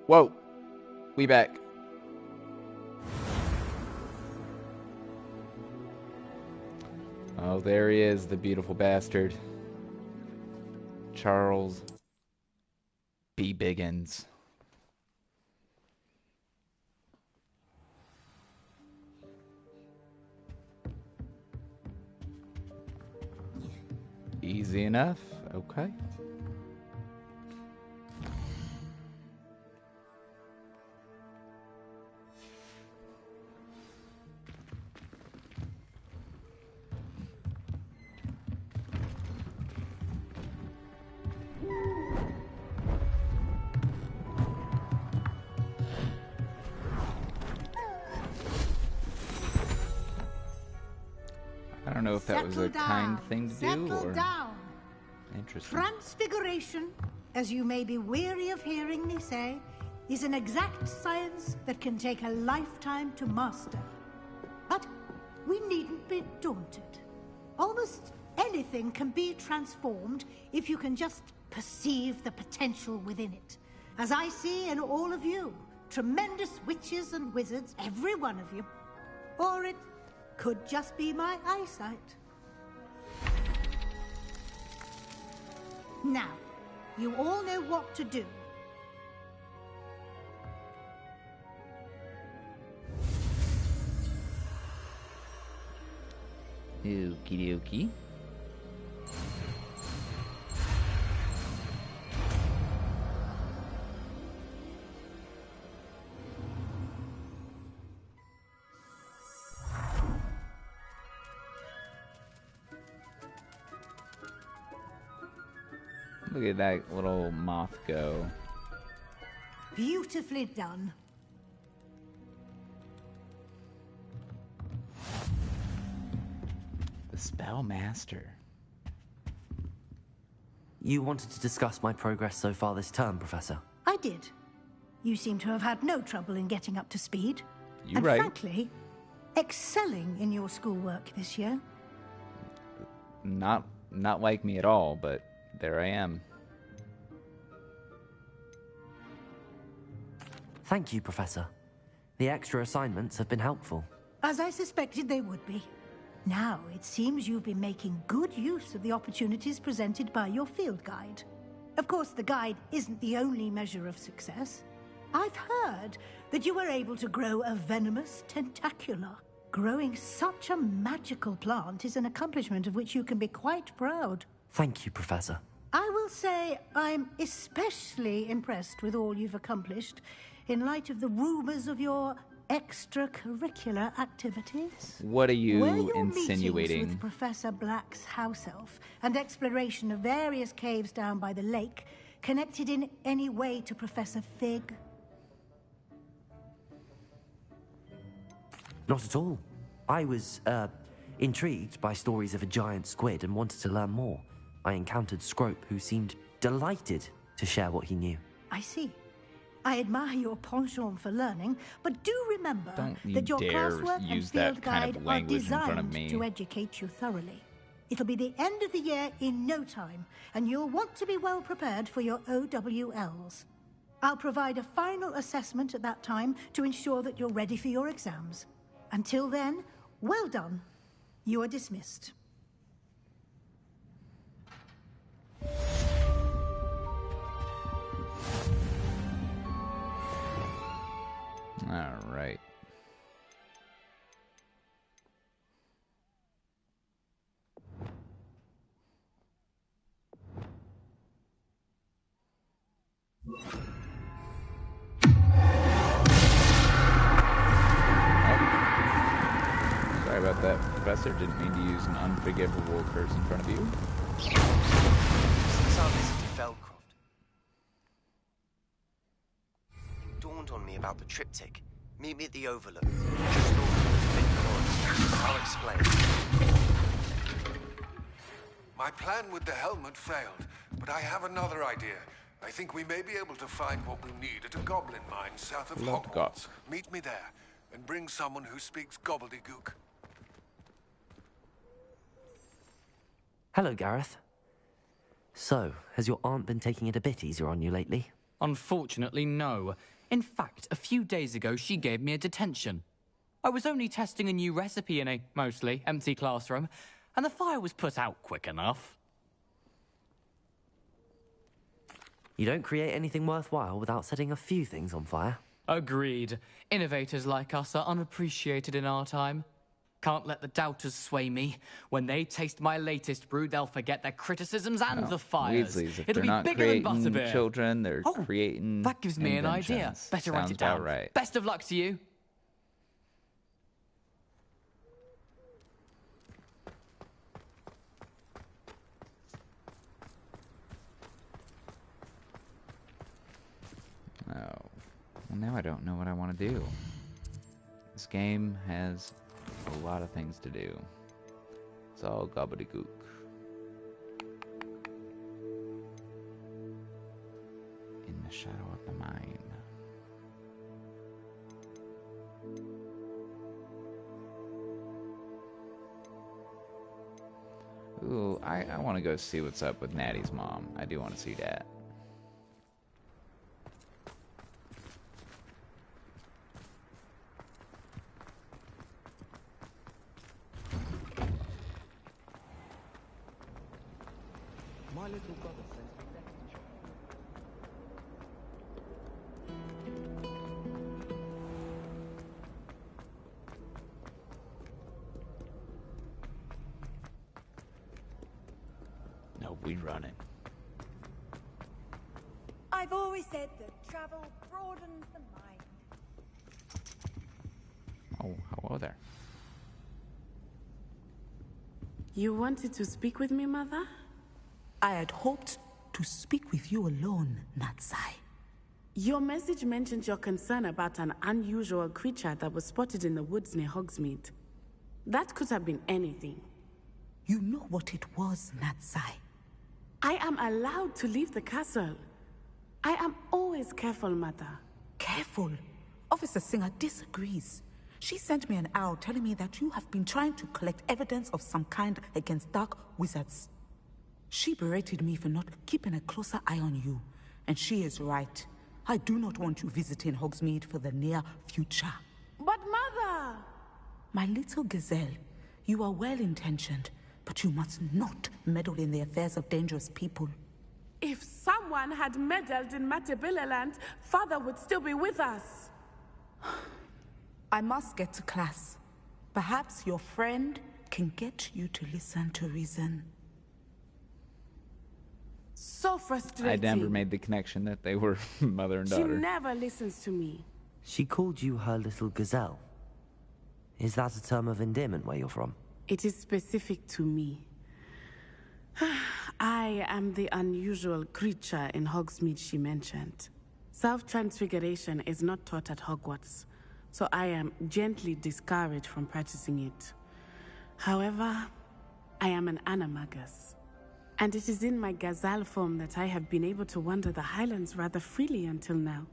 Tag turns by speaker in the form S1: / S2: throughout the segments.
S1: Whoa. We back. Oh, there he is, the beautiful bastard. Charles B. Biggins. Easy enough. Okay. I don't know if that was a kind thing to do or...
S2: Down.
S1: Interesting.
S2: Transfiguration, as you may be weary of hearing me say, is an exact science that can take a lifetime to master. But we needn't be daunted. Almost anything can be transformed if you can just perceive the potential within it. As I see in all of you, tremendous witches and wizards, every one of you. Or it could just be my eyesight. Now, you all know what to do.
S1: Okie dokie. Look at that little moth go.
S2: Beautifully done.
S1: The Spellmaster.
S3: You wanted to discuss my progress so far this term, Professor?
S2: I did. You seem to have had no trouble in getting up to speed.
S1: You're
S2: and
S1: right.
S2: frankly, excelling in your schoolwork this year.
S1: Not like me at all, but there I am.
S3: Thank you, Professor. The extra assignments have been helpful.
S2: As I suspected they would be. Now, it seems you've been making good use of the opportunities presented by your field guide. Of course, the guide isn't the only measure of success. I've heard that you were able to grow a venomous tentacula. Growing such a magical plant is an accomplishment of which you can be quite proud.
S3: Thank you, Professor.
S2: I will say I'm especially impressed with all you've accomplished in light of the rumors of your extracurricular activities.
S1: What are
S2: Were
S1: you
S2: your
S1: insinuating?
S2: meetings with Professor Black's house elf and exploration of various caves down by the lake connected in any way to Professor Fig?
S3: Not at all. I was, intrigued by stories of a giant squid and wanted to learn more. I encountered Scrope, who seemed delighted to share what he knew.
S2: I see. I admire your penchant for learning, but do remember
S1: Don't you
S2: that your
S1: dare
S2: classwork and
S1: use
S2: field
S1: that kind
S2: guide
S1: of
S2: are
S1: language in front of
S2: designed
S1: me.
S2: to educate you thoroughly. It'll be the end of the year in no time, and you'll want to be well prepared for your OWLs. I'll provide a final assessment at that time to ensure that you're ready for your exams. Until then, well done. You are dismissed.
S1: All right. Sorry about that, Professor. Didn't mean to use an unforgivable curse in front of you.
S4: Since our visit to Feldcroft, it dawned on me about the triptych. Meet me at the Overlook, just north of the mid-course. I'll explain.
S5: My plan with the helmet failed, but I have another idea. I think we may be able to find what we need at a goblin mine south of
S1: Lodgok.
S5: Hogwarts. Meet me there, and bring someone who speaks gobbledygook.
S3: Hello, Gareth. So, has your aunt been taking it a bit easier on you lately?
S6: Unfortunately, no. In fact, a few days ago, she gave me a detention. I was only testing a new recipe in a mostly empty classroom, and the fire was put out quick enough.
S3: You don't create anything worthwhile without setting a few things on fire.
S6: Agreed. Innovators like us are unappreciated in our time. Can't let the doubters sway me. When they taste my latest brew, they'll forget their criticisms and the fires.
S1: Weasleys, if
S6: It'll
S1: they're
S6: be
S1: not
S6: bigger than
S1: creating
S6: butterbeer.
S1: children, they're creating
S6: that gives me an idea.
S1: inventions.
S6: Better write
S1: Sounds
S6: it down.
S1: about right.
S6: Best of luck to you.
S1: Oh, well, now I don't know what I want to do. This game has a lot of things to do. It's all gobbledygook. In the shadow of the mine. Ooh, I want to go see what's up with Natty's mom. I do want to see that.
S7: My little brother sends me letters to shop.
S1: No, we running.
S8: I've always said that travel broadens the mind.
S1: Oh, hello there.
S9: You wanted to speak with me, Mother?
S10: I had hoped to speak with you alone, Natsai.
S9: Your message mentioned your concern about an unusual creature that was spotted in the woods near Hogsmeade. That could have been anything.
S10: You know what it was, Natsai.
S9: I am allowed to leave the castle. I am always careful, Mother.
S10: Careful. Officer Singer disagrees. She sent me an owl telling me that you have been trying to collect evidence of some kind against dark wizards. She berated me for not keeping a closer eye on you, and she is right. I do not want you visiting Hogsmeade for the near future.
S9: But Mother!
S10: My little gazelle, you are well-intentioned, but you must not meddle in the affairs of dangerous people.
S9: If someone had meddled in Matabeleland, Father would still be with us.
S10: I must get to class. Perhaps your friend can get you to listen to reason.
S9: So frustrating.
S1: I never made the connection that they were mother and daughter.
S9: She never listens to me.
S3: She called you her little gazelle. Is that a term of endearment where you're from?
S9: It is specific to me. I am the unusual creature in Hogsmeade she mentioned. Self-transfiguration is not taught at Hogwarts, so I am gently discouraged from practicing it. However, I am an animagus, and it is in my gazelle form that I have been able to wander the Highlands rather freely until now,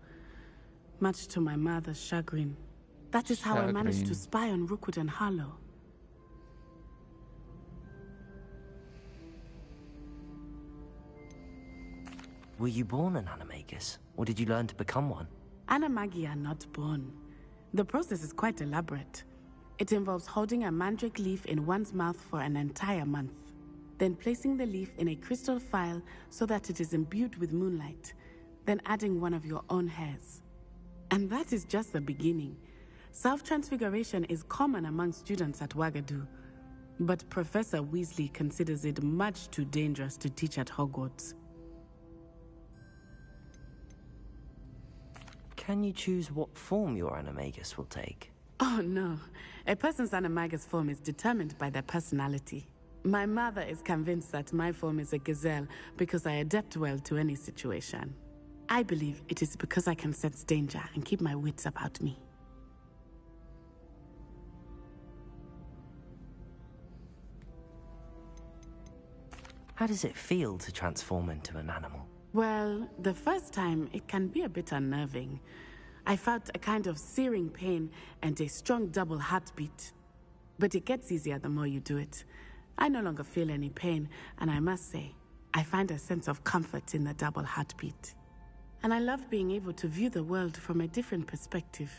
S9: much to my mother's chagrin. That is how I managed to spy on Rookwood and Harlow.
S3: Were you born an animagus, or did you learn to become one?
S9: Animagi are not born. The process is quite elaborate. It involves holding a mandrake leaf in one's mouth for an entire month, then placing the leaf in a crystal phial so that it is imbued with moonlight, then adding one of your own hairs. And that is just the beginning. Self-transfiguration is common among students at Wagadu, but Professor Weasley considers it much too dangerous to teach at Hogwarts.
S3: Can you choose what form your animagus will take?
S9: Oh no, a person's animagus form is determined by their personality. My mother is convinced that my form is a gazelle because I adapt well to any situation. I believe it is because I can sense danger and keep my wits about me.
S3: How does it feel to transform into an animal?
S9: Well, the first time, it can be a bit unnerving. I felt a kind of searing pain and a strong double heartbeat. But it gets easier the more you do it. I no longer feel any pain, and I must say, I find a sense of comfort in the double heartbeat. and I love being able to view the world from a different perspective.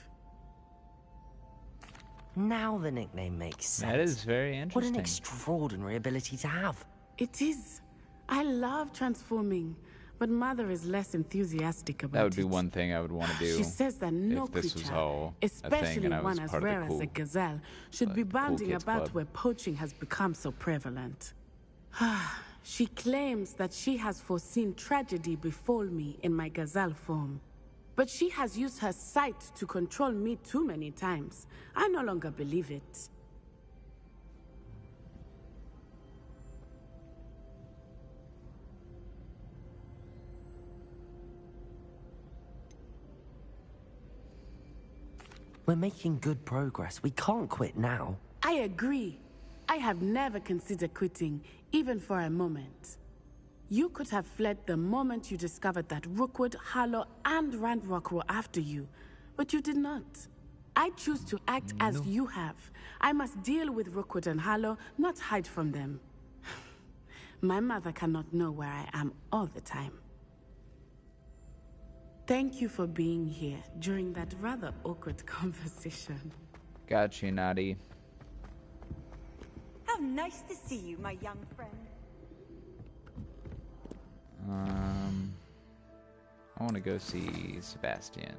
S3: Now the nickname makes sense.
S1: That is very
S3: What
S1: interesting.
S3: an extraordinary ability to have.
S9: It is. I love transforming, but Mother is less enthusiastic about it.
S1: That would be one thing I would want to do.
S9: She says that no
S1: if this was
S9: creature,
S1: all a thing
S9: especially
S1: and I was
S9: one as
S1: part of the
S9: rare as a
S1: cool-
S9: gazelle, should be
S1: cool
S9: bounding
S1: kids
S9: about
S1: club.
S9: where poaching has become so prevalent. She claims that she has foreseen tragedy befall me in my gazelle form. But she has used her sight to control me too many times. I no longer believe it.
S3: We're making good progress. We can't quit now.
S9: I agree. I have never considered quitting, even for a moment. You could have fled the moment you discovered that Rookwood, Harlow, and Randrock were after you, but you did not. I choose to act as you have. I must deal with Rookwood and Harlow, not hide from them. My mother cannot know where I am all the time. Thank you for being here during that rather awkward conversation.
S1: Got you, Naughty.
S8: How nice to see you, my young friend.
S1: I want to go see Sebastian.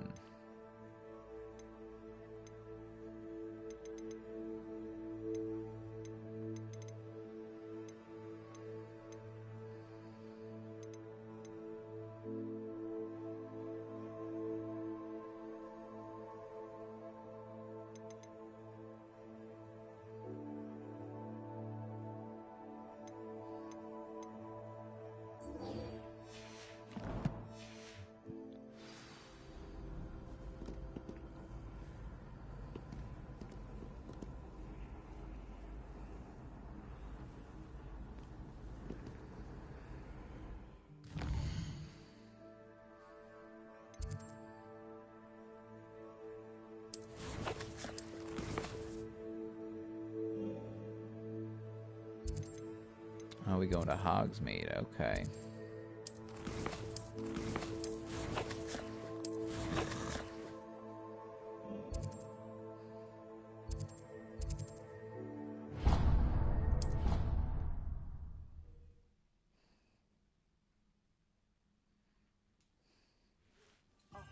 S1: Oh, we going to Hogsmeade, okay.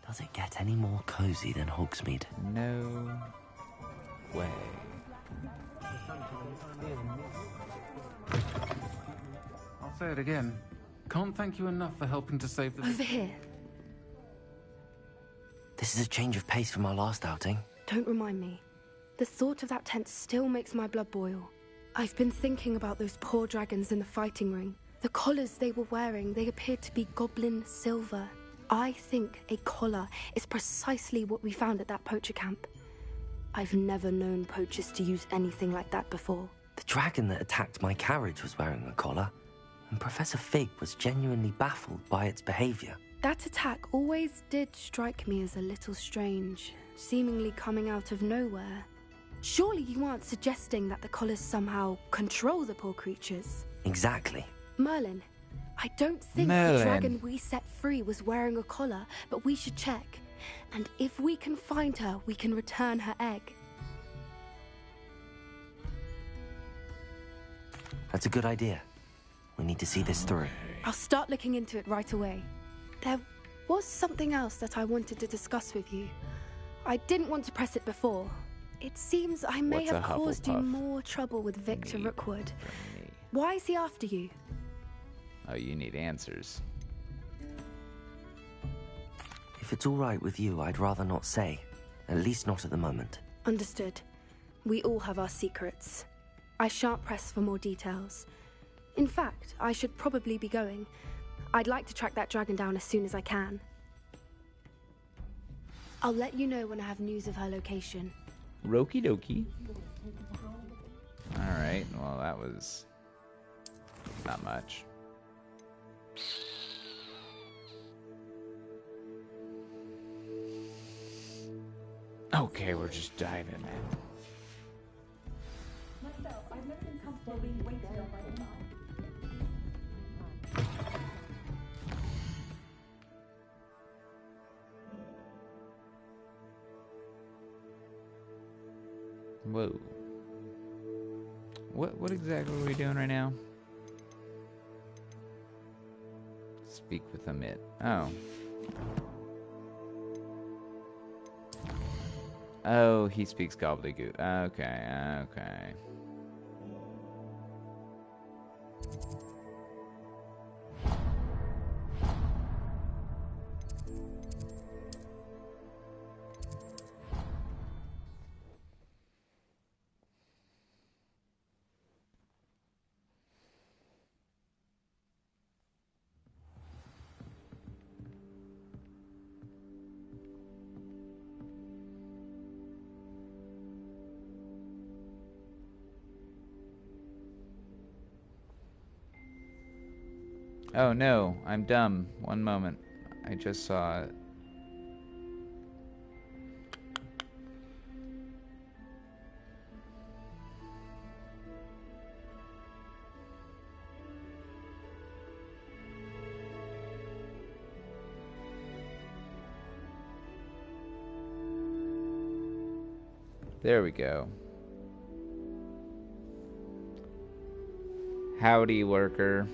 S3: Does it get any more cozy than Hogsmeade?
S1: No way.
S11: I'll say it again. Can't thank you enough for helping to save the...
S12: Over here.
S3: This is a change of pace from our last outing.
S12: Don't remind me. The thought of that tent still makes my blood boil. I've been thinking about those poor dragons in the fighting ring. The collars they were wearing, they appeared to be goblin silver. I think a collar is precisely what we found at that poacher camp. I've never known poachers to use anything like that before.
S3: The dragon that attacked my carriage was wearing a collar, and Professor Fig was genuinely baffled by its behavior.
S12: That attack always did strike me as a little strange, seemingly coming out of nowhere. Surely you aren't suggesting that the collars somehow control the poor creatures?
S3: Exactly.
S12: Merlin, I don't think the dragon we set free was wearing a collar, but we should check. And if we can find her, we can return her egg.
S3: That's a good idea. We need to see this through.
S12: I'll start looking into it right away. There was something else that I wanted to discuss with you. I didn't want to press it before. It seems I may have caused you more trouble with Victor Rookwood. Why is he after you?
S1: Oh, you need answers.
S3: If it's all right with you, I'd rather not say. At least not at the moment.
S12: Understood. We all have our secrets. I shan't press for more details. In fact, I should probably be going. I'd like to track that dragon down as soon as I can. I'll let you know when I have news of her location.
S1: Roki dokie. Alright, well that was not much. Okay, we're just diving in.
S8: Myself, I've never been comfortable being waited on by the mom.
S1: Whoa. What exactly are we doing right now? Speak with Amit. Oh. Oh, he speaks gobbledygook. Okay, okay. Oh no, I'm dumb. One moment. I just saw it. There we go. Howdy, worker.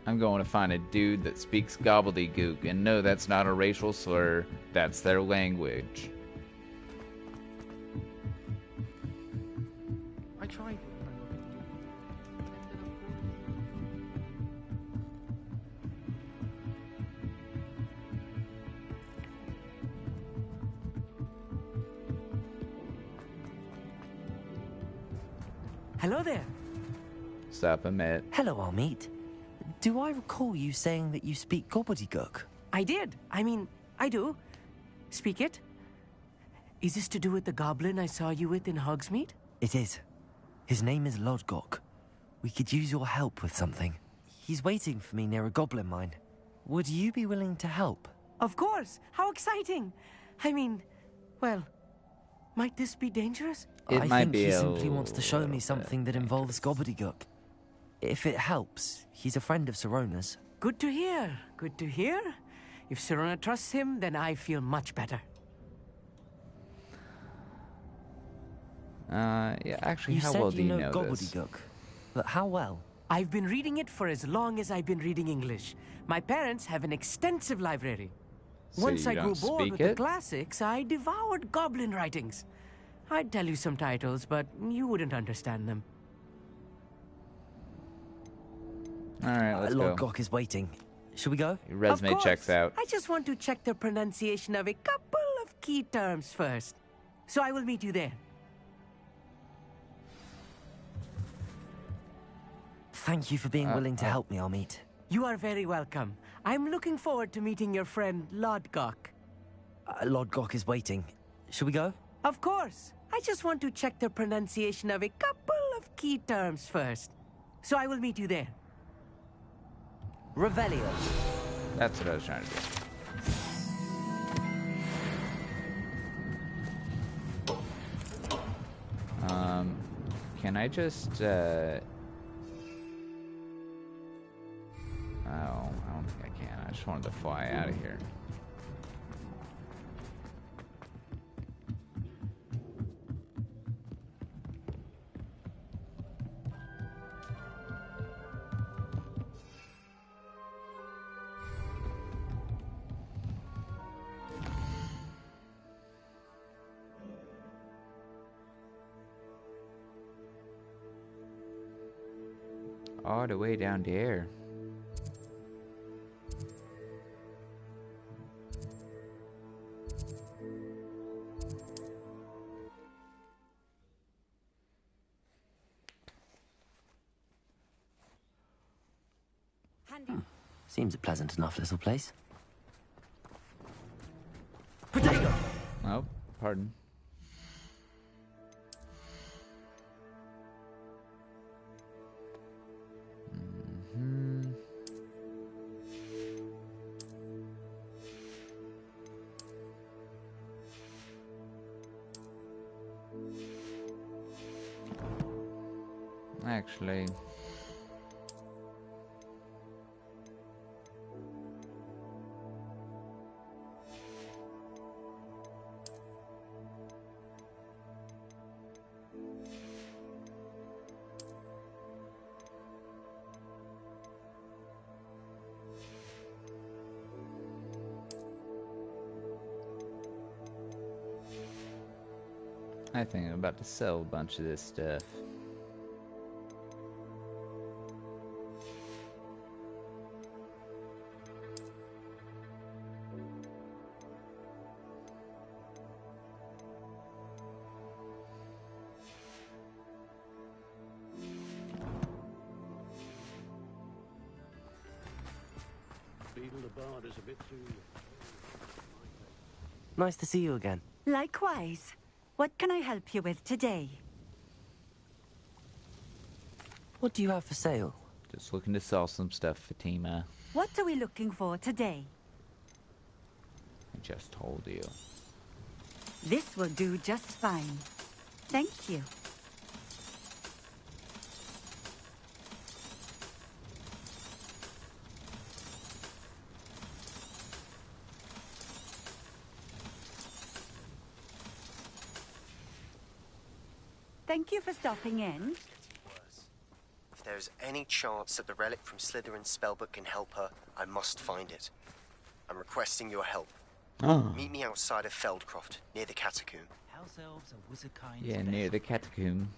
S1: I'm going to find a dude that speaks gobbledygook, and no, that's not a racial slur. That's their language.
S7: I tried.
S3: Hello there.
S1: Sup, Amit.
S3: Hello, Amit. Do I recall you saying that you speak gobbledygook?
S13: I did. I mean, I do. Speak it. Is this to do with the goblin I saw you with in Hogsmeade?
S3: It is. His name is Lodgok. We could use your help with something. He's waiting for me near a goblin mine. Would you be willing to help?
S13: Of course. How exciting. I mean, well, might this be dangerous?
S3: I think he simply wants to show me something that involves gobbledygook. If it helps, he's a friend of Sirona's.
S13: Good to hear. Good to hear. If Sirona trusts him, then I feel much better.
S1: Yeah, actually,
S3: You
S1: how
S3: said
S1: well do you know
S3: gobbledygook,
S1: this?
S3: but how well?
S13: I've been reading it for as long as I've been reading English. My parents have an extensive library.
S1: So
S13: Once
S1: you
S13: I grew
S1: don't
S13: bored
S1: speak
S13: with the
S1: it?
S13: classics, I devoured goblin writings. I'd tell you some titles, but you wouldn't understand them.
S1: Alright, let's go.
S3: Lodgok is waiting. Should we go?
S1: Your resume
S13: Of course.
S1: checks out.
S13: I just want to check the pronunciation of a couple of key terms first. So I will meet you there.
S3: Thank you for being willing to help me, Amit.
S13: You are very welcome. I'm looking forward to meeting your friend, Lodgok.
S3: Lodgok is waiting. Should we go?
S13: Of course. I just want to check the pronunciation of a couple of key terms first. So I will meet you there.
S3: Revelio.
S1: That's what I was trying to do. Can I just, Oh, I don't think I can. I just wanted to fly out of here. All the way down there.
S3: Seems a pleasant enough little place.
S13: Potato!
S1: Oh, pardon. Actually, I think I'm about to sell a bunch of this stuff.
S3: Nice to see you again.
S14: Likewise. What can I help you with today?
S3: What do you have for sale?
S1: Just looking to sell some stuff, Fatima.
S14: What are we looking for today?
S1: I just told you.
S14: This will do just fine. Thank you. Thank you for stopping in.
S4: If there's any chance that the relic from Slytherin's spellbook can help her, I must find it. I'm requesting your help.
S1: Oh.
S4: Meet me outside of Feldcroft, near the catacomb.
S7: House elves are wizard kind.
S1: Yeah, near the catacomb.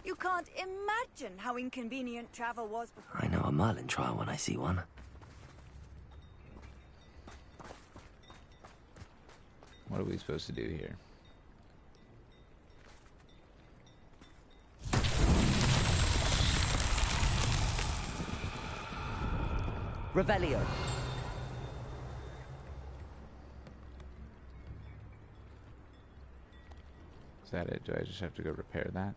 S8: You can't imagine how inconvenient travel was before.
S3: I know a Merlin trial when I see one.
S1: What are we supposed to do here?
S13: Revelio.
S1: Is that it? Do I just have to go repair that?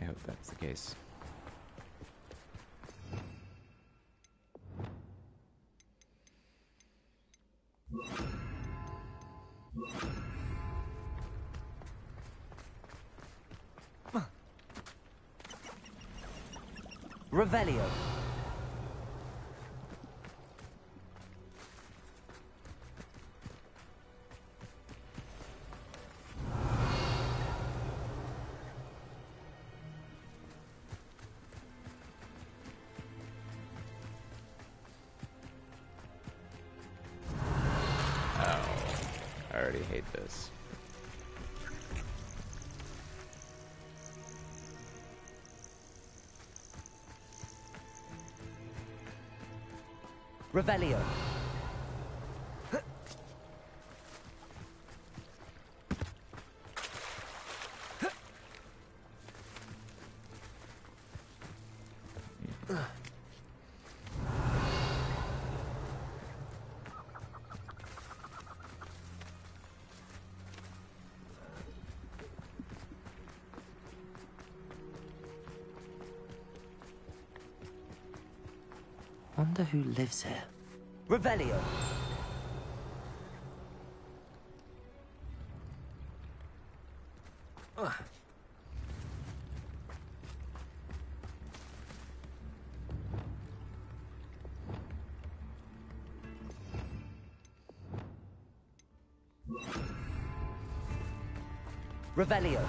S1: I hope that's the case.
S13: Revelio.
S1: I already hate this.
S13: Revelio.
S3: Wonder who lives here.
S13: Revelio. Revelio.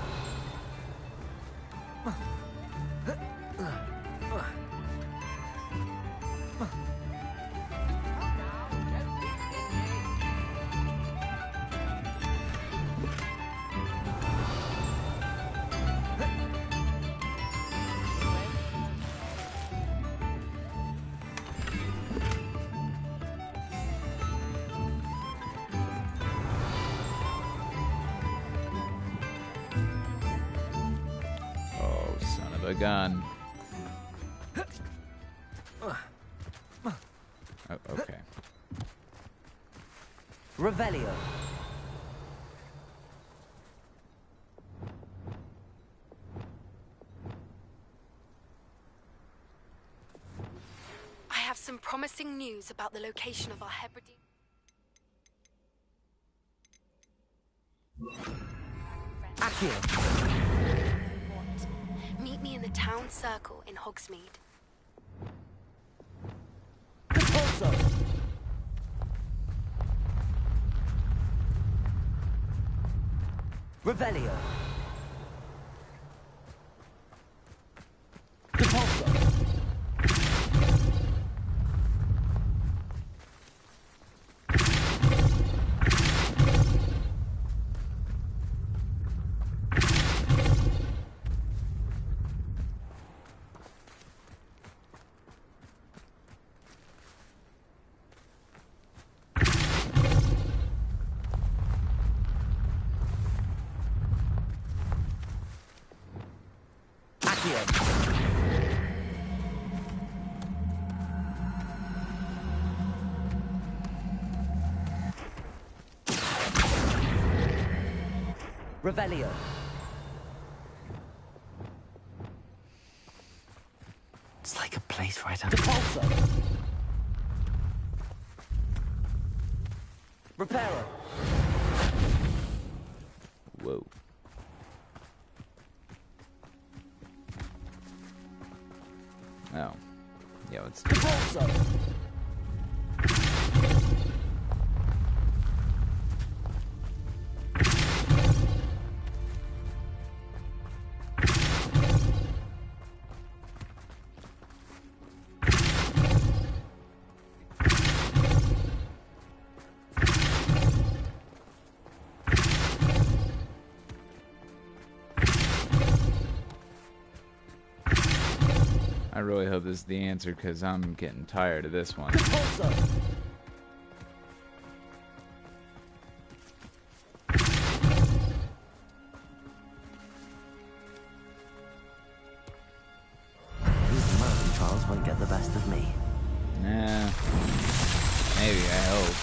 S1: Oh, son of a gun. Oh, okay.
S13: Revelio.
S12: I have some promising news about the location of our Hebridean.
S13: Accio.
S12: Meet me in the town circle in Hogsmeade.
S13: Compulso. Revelio. Compulso. Revelio.
S3: It's like a place right up.
S13: Depulso. Reparo.
S1: Whoa. Oh. Yeah, let's do
S13: Depulso.
S1: I really hope this is the answer because I'm getting tired of this one.
S3: These mountain trials won't get the best of me.
S1: Nah. Maybe, I hope.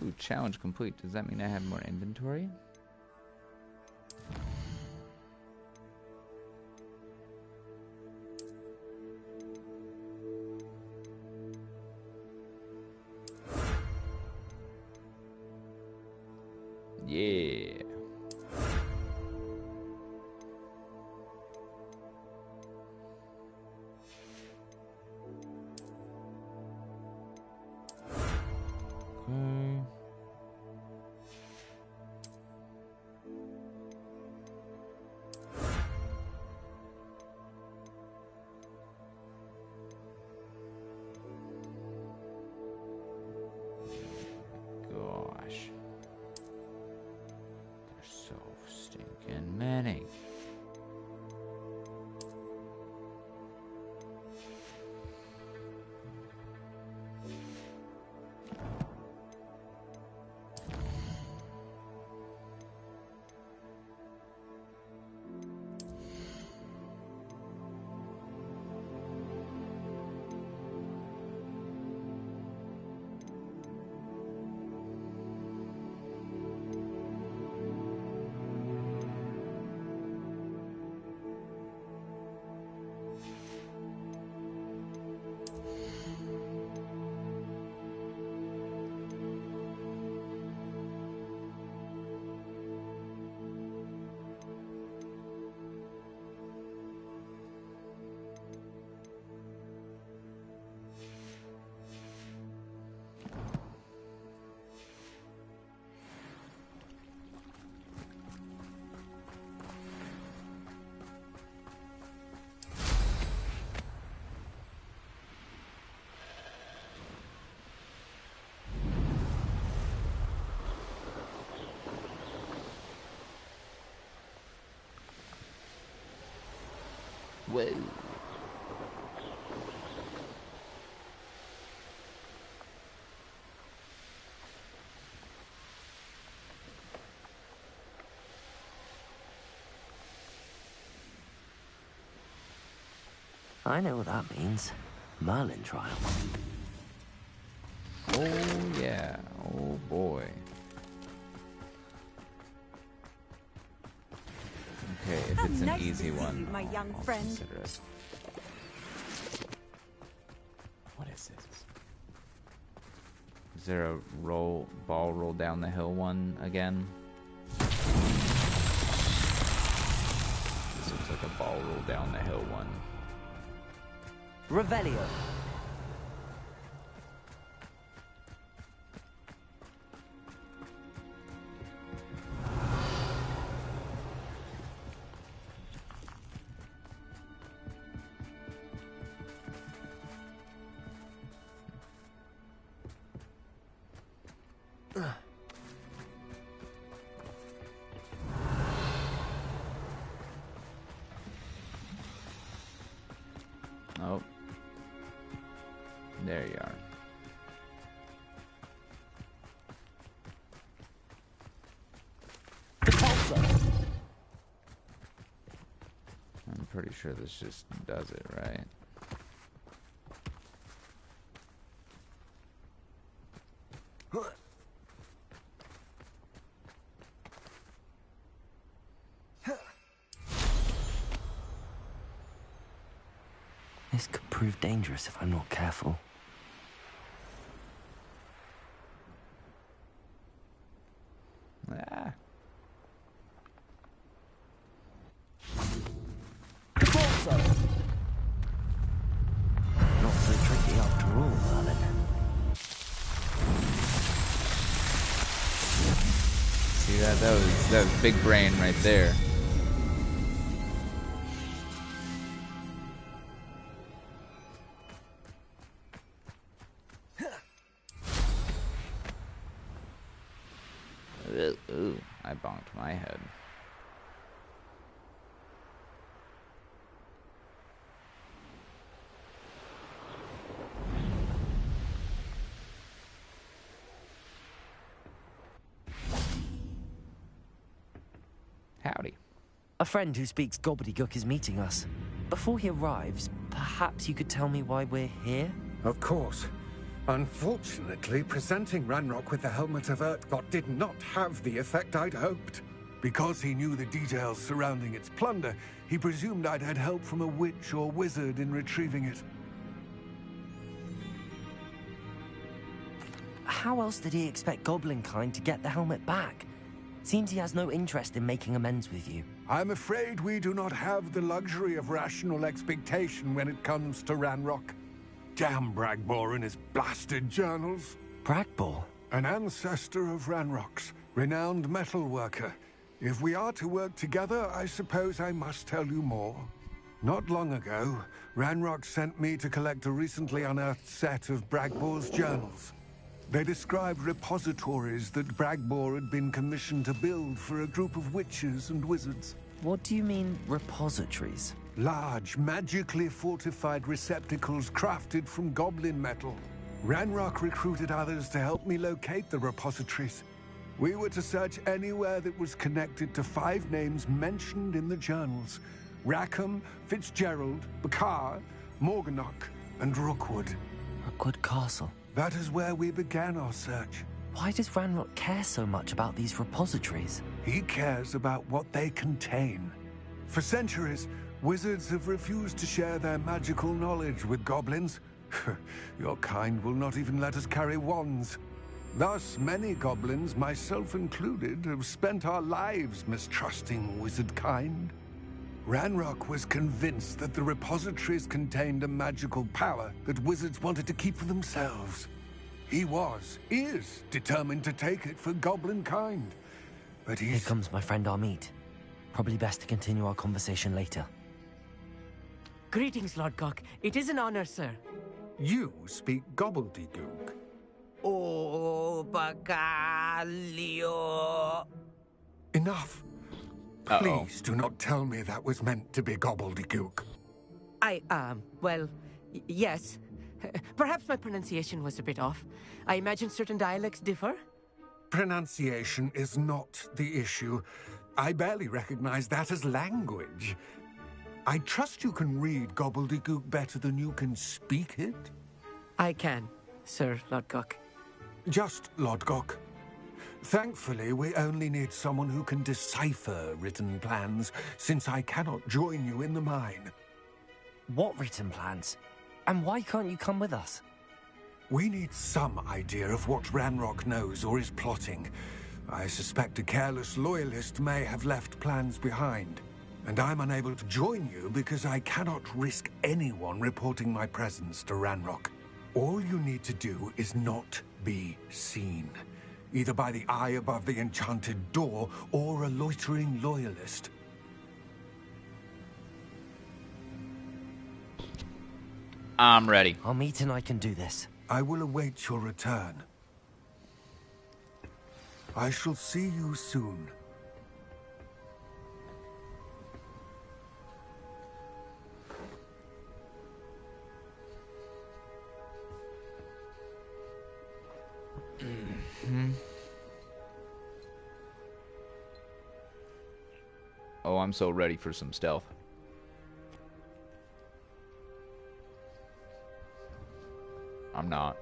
S1: Ooh, challenge complete. Does that mean I have more inventory? Yeah. Gosh. There's so stinking many. Whoa.
S3: I know what that means. Merlin trial.
S1: Oh, yeah. Oh, boy. Okay, if it's an easy one,
S8: my young
S1: I'll
S8: friend.
S1: consider it. What is this? Is there a ball roll down the hill one again? This looks like a ball roll down the hill one.
S13: Revelio.
S1: Oh. There you are. I'm pretty sure this just does it, right?
S3: This could prove dangerous if I'm not careful.
S1: Ah.
S3: Not so tricky after all, Merlin.
S1: See that? That was big brain right there. Ooh, I bonked my head. Howdy.
S3: A friend who speaks gobbledygook is meeting us. Before he arrives, perhaps you could tell me why we're here?
S5: Of course. Unfortunately, presenting Ranrock with the Helmet of Urtkot did not have the effect I'd hoped. Because he knew the details surrounding its plunder, he presumed I'd had help from a witch or wizard in retrieving it.
S3: How else did he expect Goblinkind to get the helmet back? Seems he has no interest in making amends with you.
S5: I'm afraid we do not have the luxury of rational expectation when it comes to Ranrock. Damn Bragbor and his blasted journals.
S3: Bragbor?
S5: An ancestor of Ranrock's, renowned metal worker. If we are to work together, I suppose I must tell you more. Not long ago, Ranrock sent me to collect a recently unearthed set of Bragbor's journals. They described repositories that Bragbor had been commissioned to build for a group of witches and wizards.
S3: What do you mean, repositories?
S5: Large, magically fortified receptacles crafted from goblin metal. Ranrock recruited others to help me locate the repositories. We were to search anywhere that was connected to 5 names mentioned in the journals. Rackham, Fitzgerald, Bakar, Morganach, and Rookwood.
S3: Rookwood Castle.
S5: That is where we began our search.
S3: Why does Ranrock care so much about these repositories?
S5: He cares about what they contain. For centuries, wizards have refused to share their magical knowledge with goblins. Your kind will not even let us carry wands. Thus, many goblins, myself included, have spent our lives mistrusting wizard kind. Ranrock was convinced that the repositories contained a magical power that wizards wanted to keep for themselves. He is determined to take it for goblin kind. But
S3: Here comes my friend Amit. Probably best to continue our conversation later.
S13: Greetings, Lord Cock. It is an honor, sir.
S5: You speak gobbledygook.
S13: Oh, Bacalio.
S5: Enough. Please do not tell me that was meant to be gobbledygook.
S13: Well, yes. Perhaps my pronunciation was a bit off. I imagine certain dialects differ?
S5: Pronunciation is not the issue. I barely recognize that as language. I trust you can read gobbledygook better than you can speak it?
S13: I can, Sir Lodgok.
S5: Just Lodgok. Thankfully, we only need someone who can decipher written plans, since I cannot join you in the mine.
S3: What written plans? And why can't you come with us?
S5: We need some idea of what Ranrock knows or is plotting. I suspect a careless loyalist may have left plans behind. And I'm unable to join you because I cannot risk anyone reporting my presence to Ranrock. All you need to do is not be seen. Either by the eye above the enchanted door, or a loitering loyalist.
S1: I'm ready.
S3: Amit and I can do this.
S5: I will await your return. I shall see you soon.
S1: Oh, I'm so ready for some stealth. I'm not.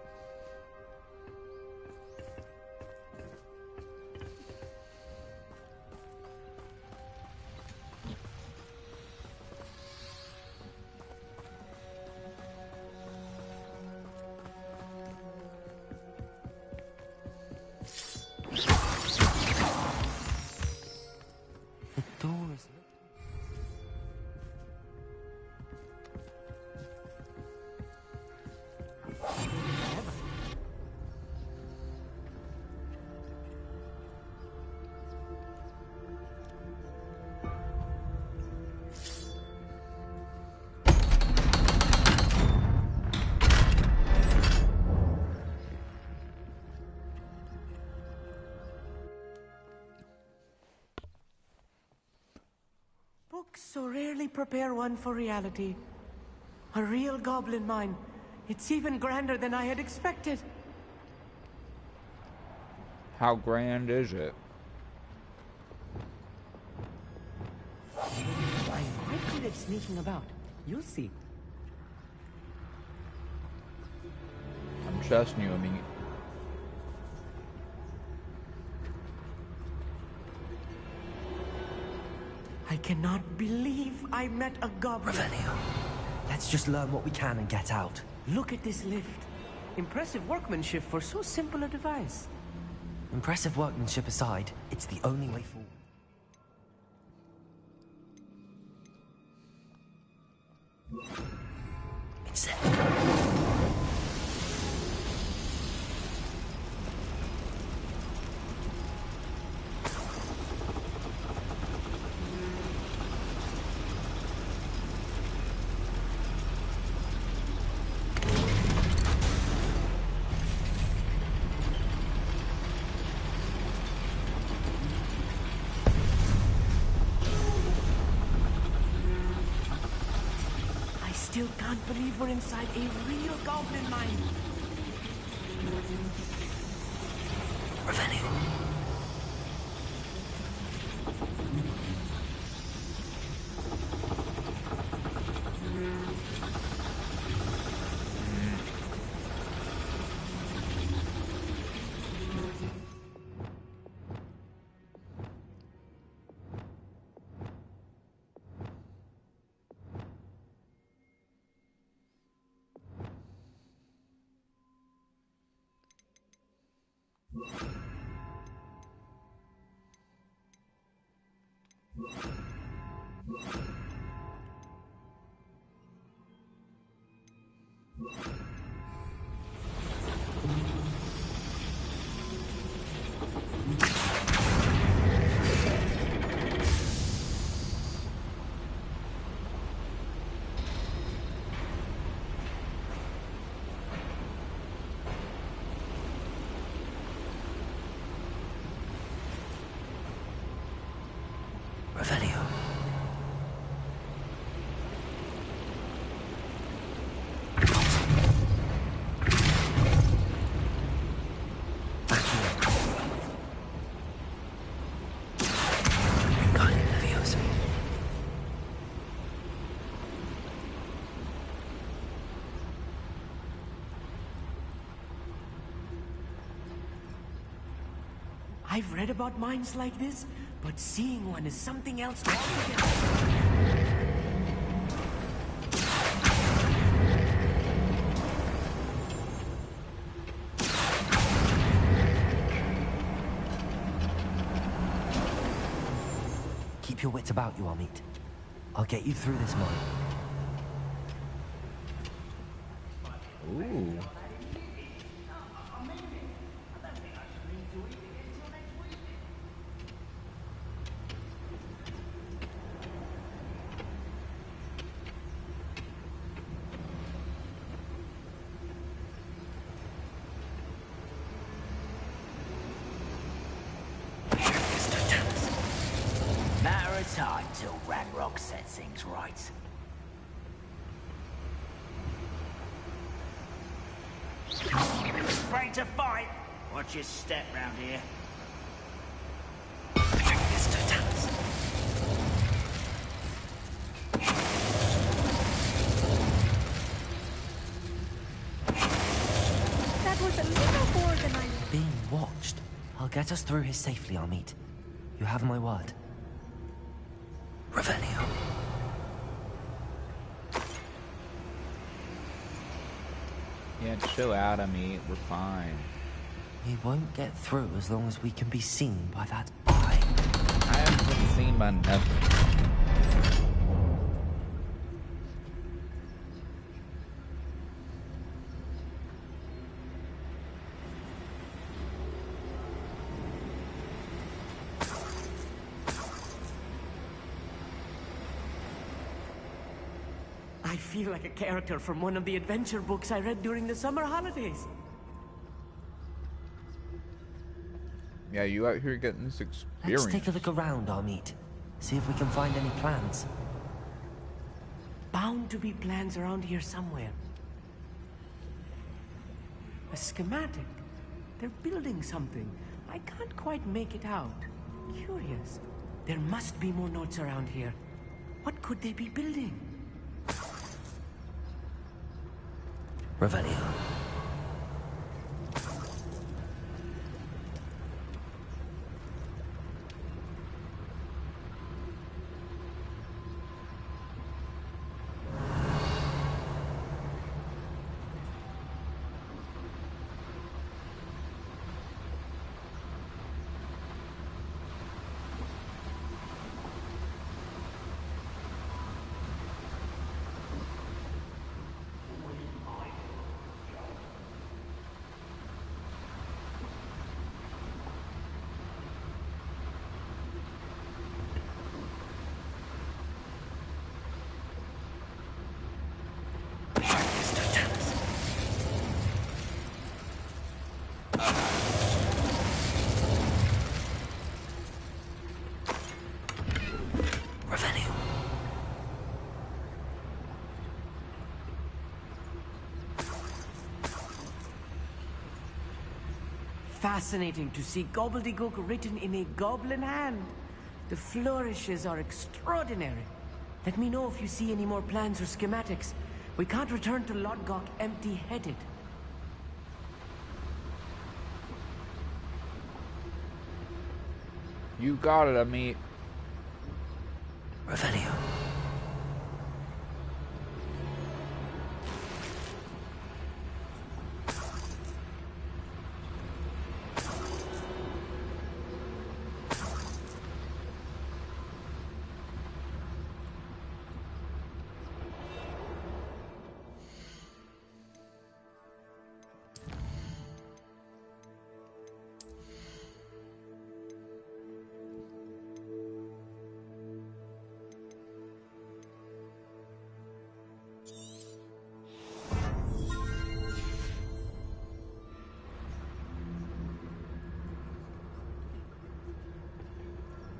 S3: The door is lit.
S13: Books so rarely prepare one for reality. A real goblin mine. It's even grander than I had expected.
S1: How grand is it?
S13: I'm quite good at sneaking about. You'll see.
S1: I'm trusting you, Amit.
S13: I cannot believe I met a goblin.
S3: Revelio. Let's just learn what we can and get out.
S13: Look at this lift. Impressive workmanship for so simple a device.
S3: Impressive workmanship aside, it's the only way forward. It's it.
S13: Still can't believe we're inside a real goblin mine.
S3: Revelio. Revelio.
S13: I've read about mines like this, but seeing one is something else altogether.
S3: Keep your wits about you, Amit. I'll get you through this mine.
S1: Ooh.
S15: Matter of time till Ragnarok sets things right. Afraid to fight? Watch your step round here.
S3: I'll get us through here safely, Amit. You have my word. Revelio.
S1: Yeah, chill out, Amit. We're fine.
S3: We won't get through as long as we can be seen by that eye.
S1: I haven't been seen by nothing.
S13: I feel like a character from one of the adventure books I read during the summer holidays.
S1: Yeah, you out here getting this experience.
S3: Let's take a look around, Amit. See if we can find any plans.
S13: Bound to be plans around here somewhere. A schematic. They're building something. I can't quite make it out. Curious. There must be more notes around here. What could they be building?
S3: Revelio.
S13: Fascinating to see gobbledygook written in a goblin hand. The flourishes are extraordinary. Let me know if you see any more plans or schematics. We can't return to Lodgok empty-headed.
S1: You got it, Amit.
S3: Revelio.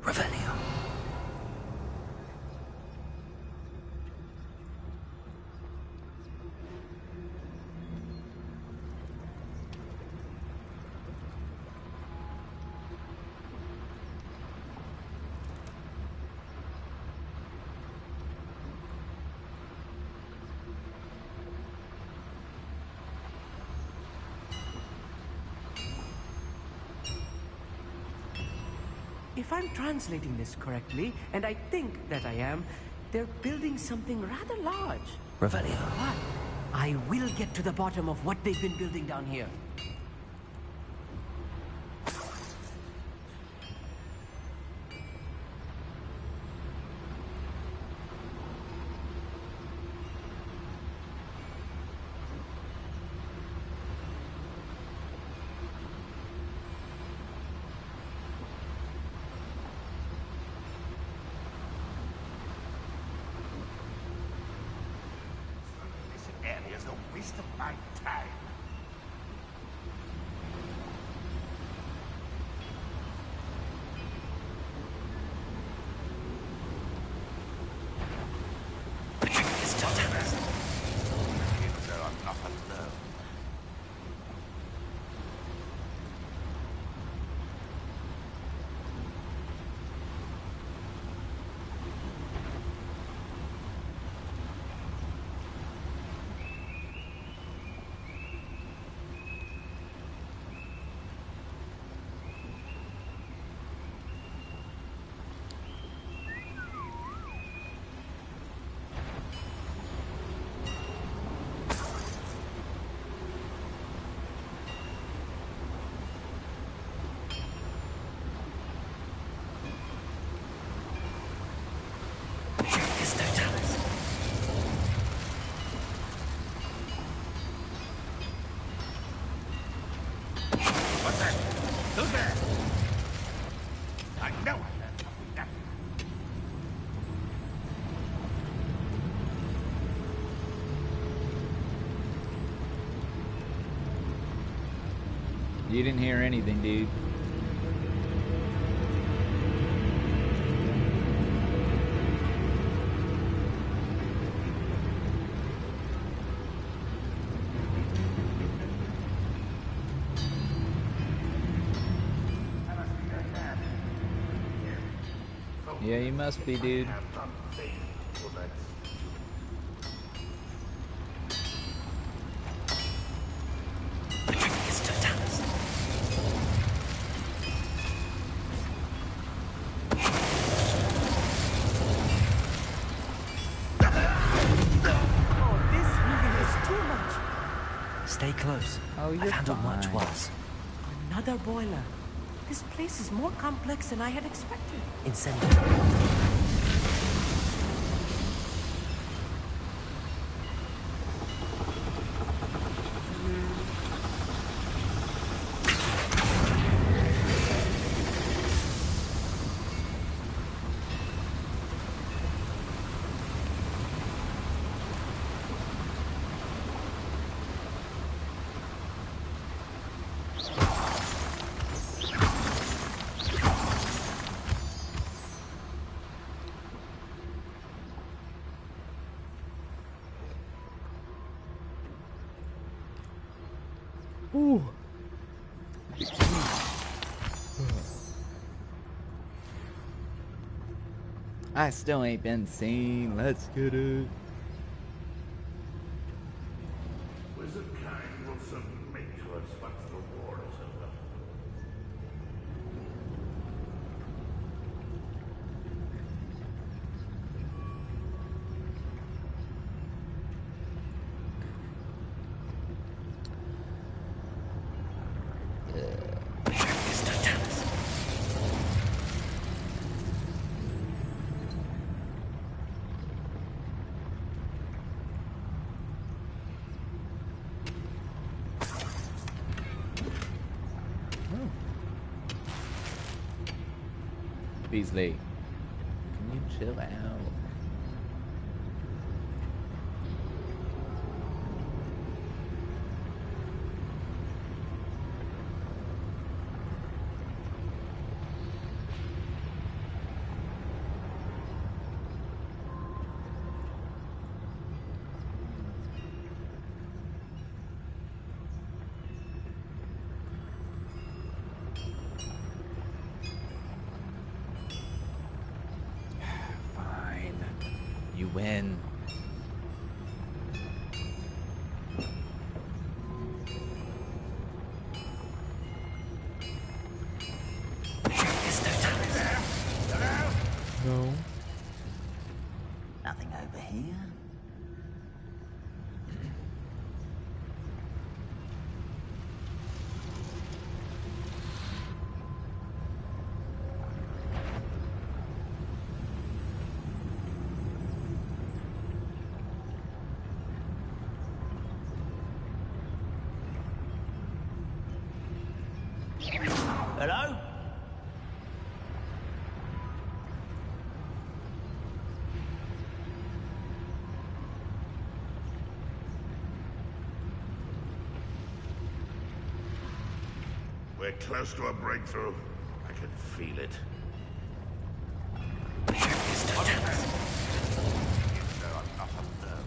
S3: Revelio.
S13: If I'm translating this correctly, and I think that I am, they're building something rather large.
S3: Revelio.
S13: What? I will get to the bottom of what they've been building down here.
S16: Area's a waste of my time. So I'm not alone. No, I learned nothing.
S1: You didn't hear anything, dude. Yeah, you must be, dude.
S3: Stay close.
S1: Oh, you're
S3: I've handled much
S1: fine.
S3: worse.
S13: Another boiler. This place is more complex than I had expected.
S3: Incendiary.
S1: Ooh. I still ain't been seen. Let's get it.
S16: Wizard kind will submit to us once the war is over.
S1: Beasley, can you chill out? You win. No.
S15: Nothing over here. Hello?
S16: We're close to a breakthrough. I can feel it. You know I'm not alone.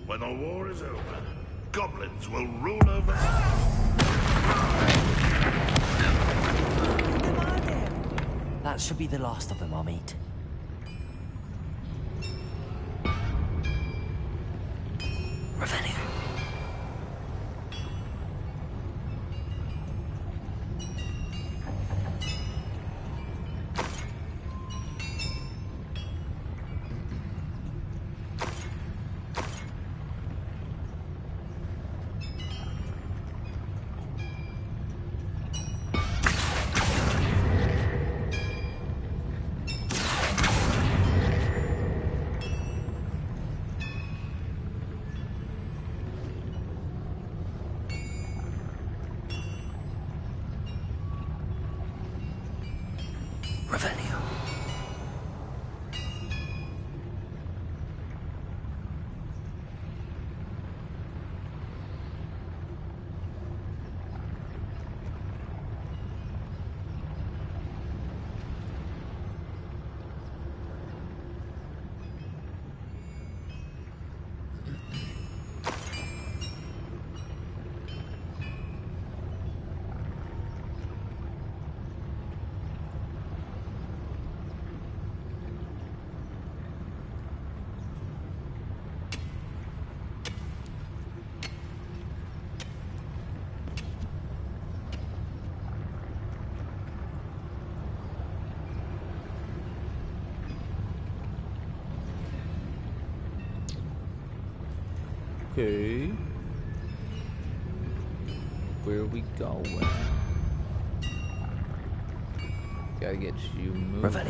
S16: When the war is over, goblins will rule over...
S3: That should be the last of them I'll meet. Revenue.
S1: Okay. Where are we going? Gotta get you moving.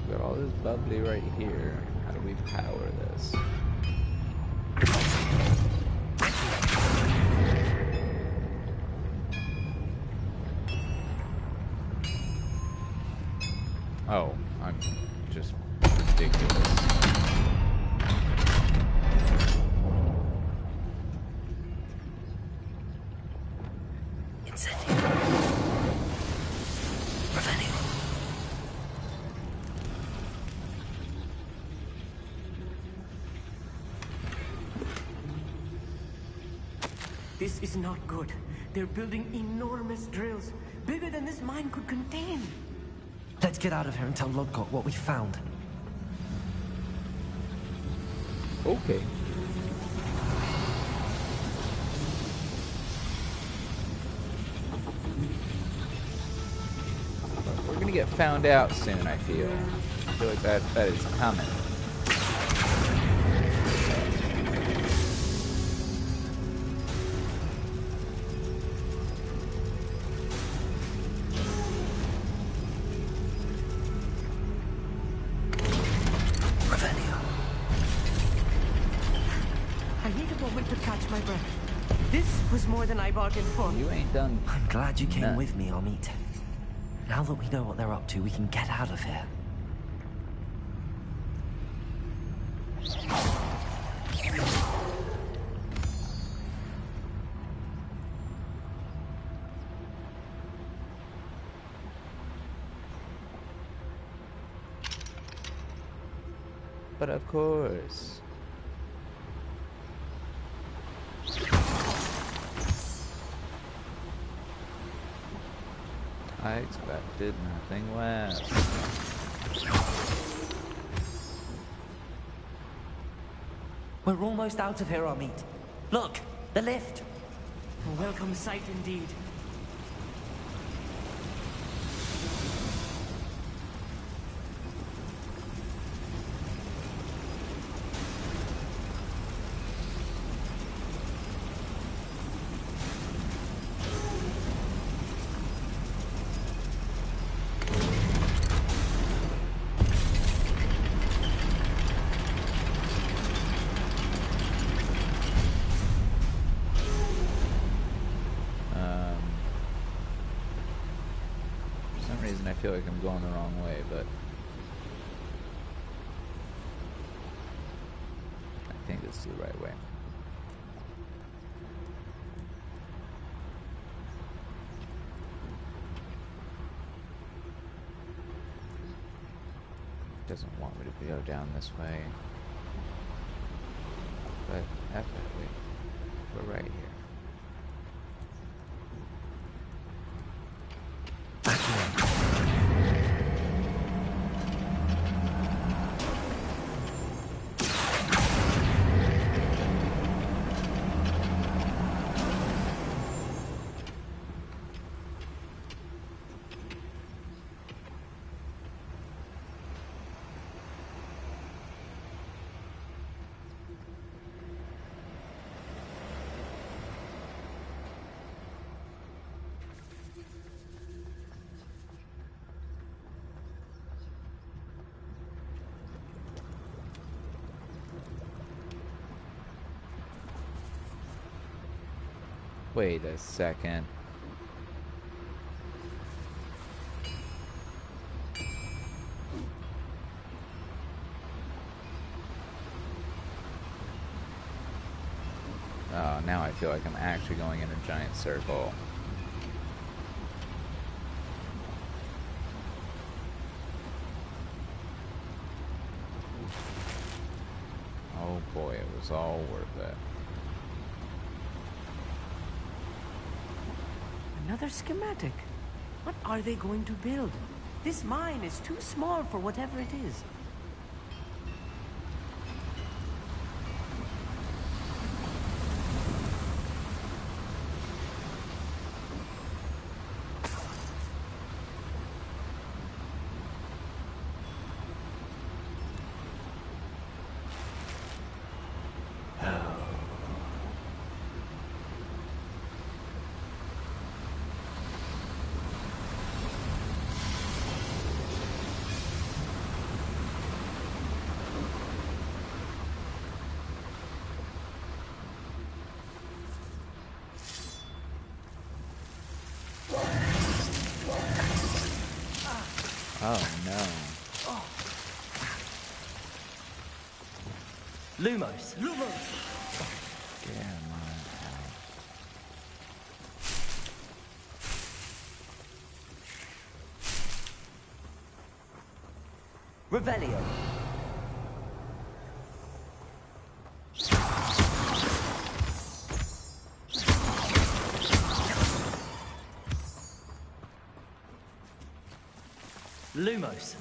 S1: Got all this bubbly right here. How do we power this? Oh, I'm just ridiculous.
S13: This is not good. They're building enormous drills, bigger than this mine could contain.
S3: Let's get out of here and tell Lodgott what we found.
S1: Okay. We're gonna get found out soon, I feel. I feel like that is coming.
S13: More than I bargained for.
S1: You ain't done.
S3: I'm glad you came with me, Amit. Now that we know what they're up to, we can get out of here.
S1: But of course. I expected nothing less.
S3: We're almost out of here, Amit. Look, the lift.
S13: A welcome sight indeed.
S1: I feel like I'm going the wrong way, but I think this is the right way. Doesn't want me to go down this way, but definitely we're right here. Wait a second. Oh, now I feel like I'm actually going in a giant circle. Oh boy, it was all worth it.
S13: Another schematic. What are they going to build? This mine is too small for whatever it is.
S1: Oh no.
S3: Lumos.
S1: Get mine out.
S3: Revelio. Lumos.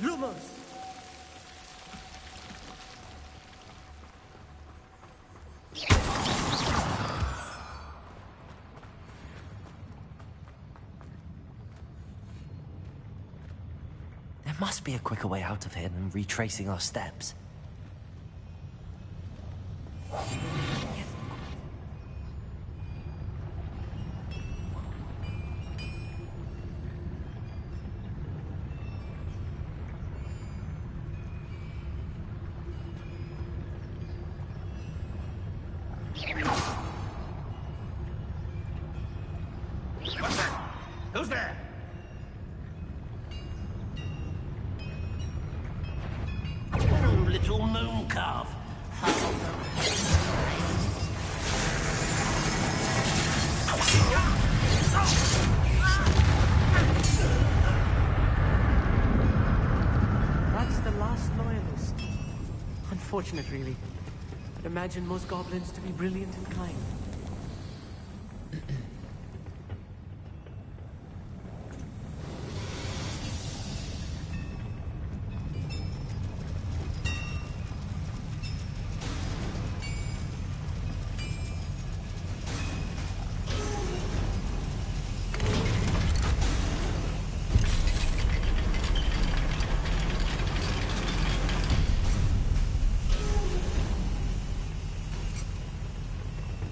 S3: There must be a quicker way out of here than retracing our steps.
S16: What's that? Who's there? Little moon calf.
S13: That's the last loyalist. Unfortunate, really. I'd imagine most goblins to be brilliant and kind.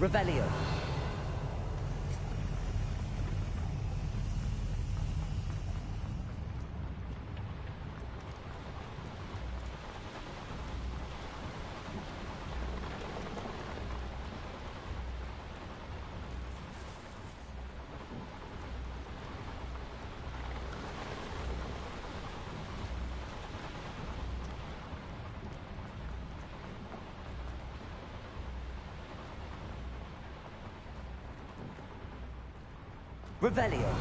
S3: Revelio. Revelio.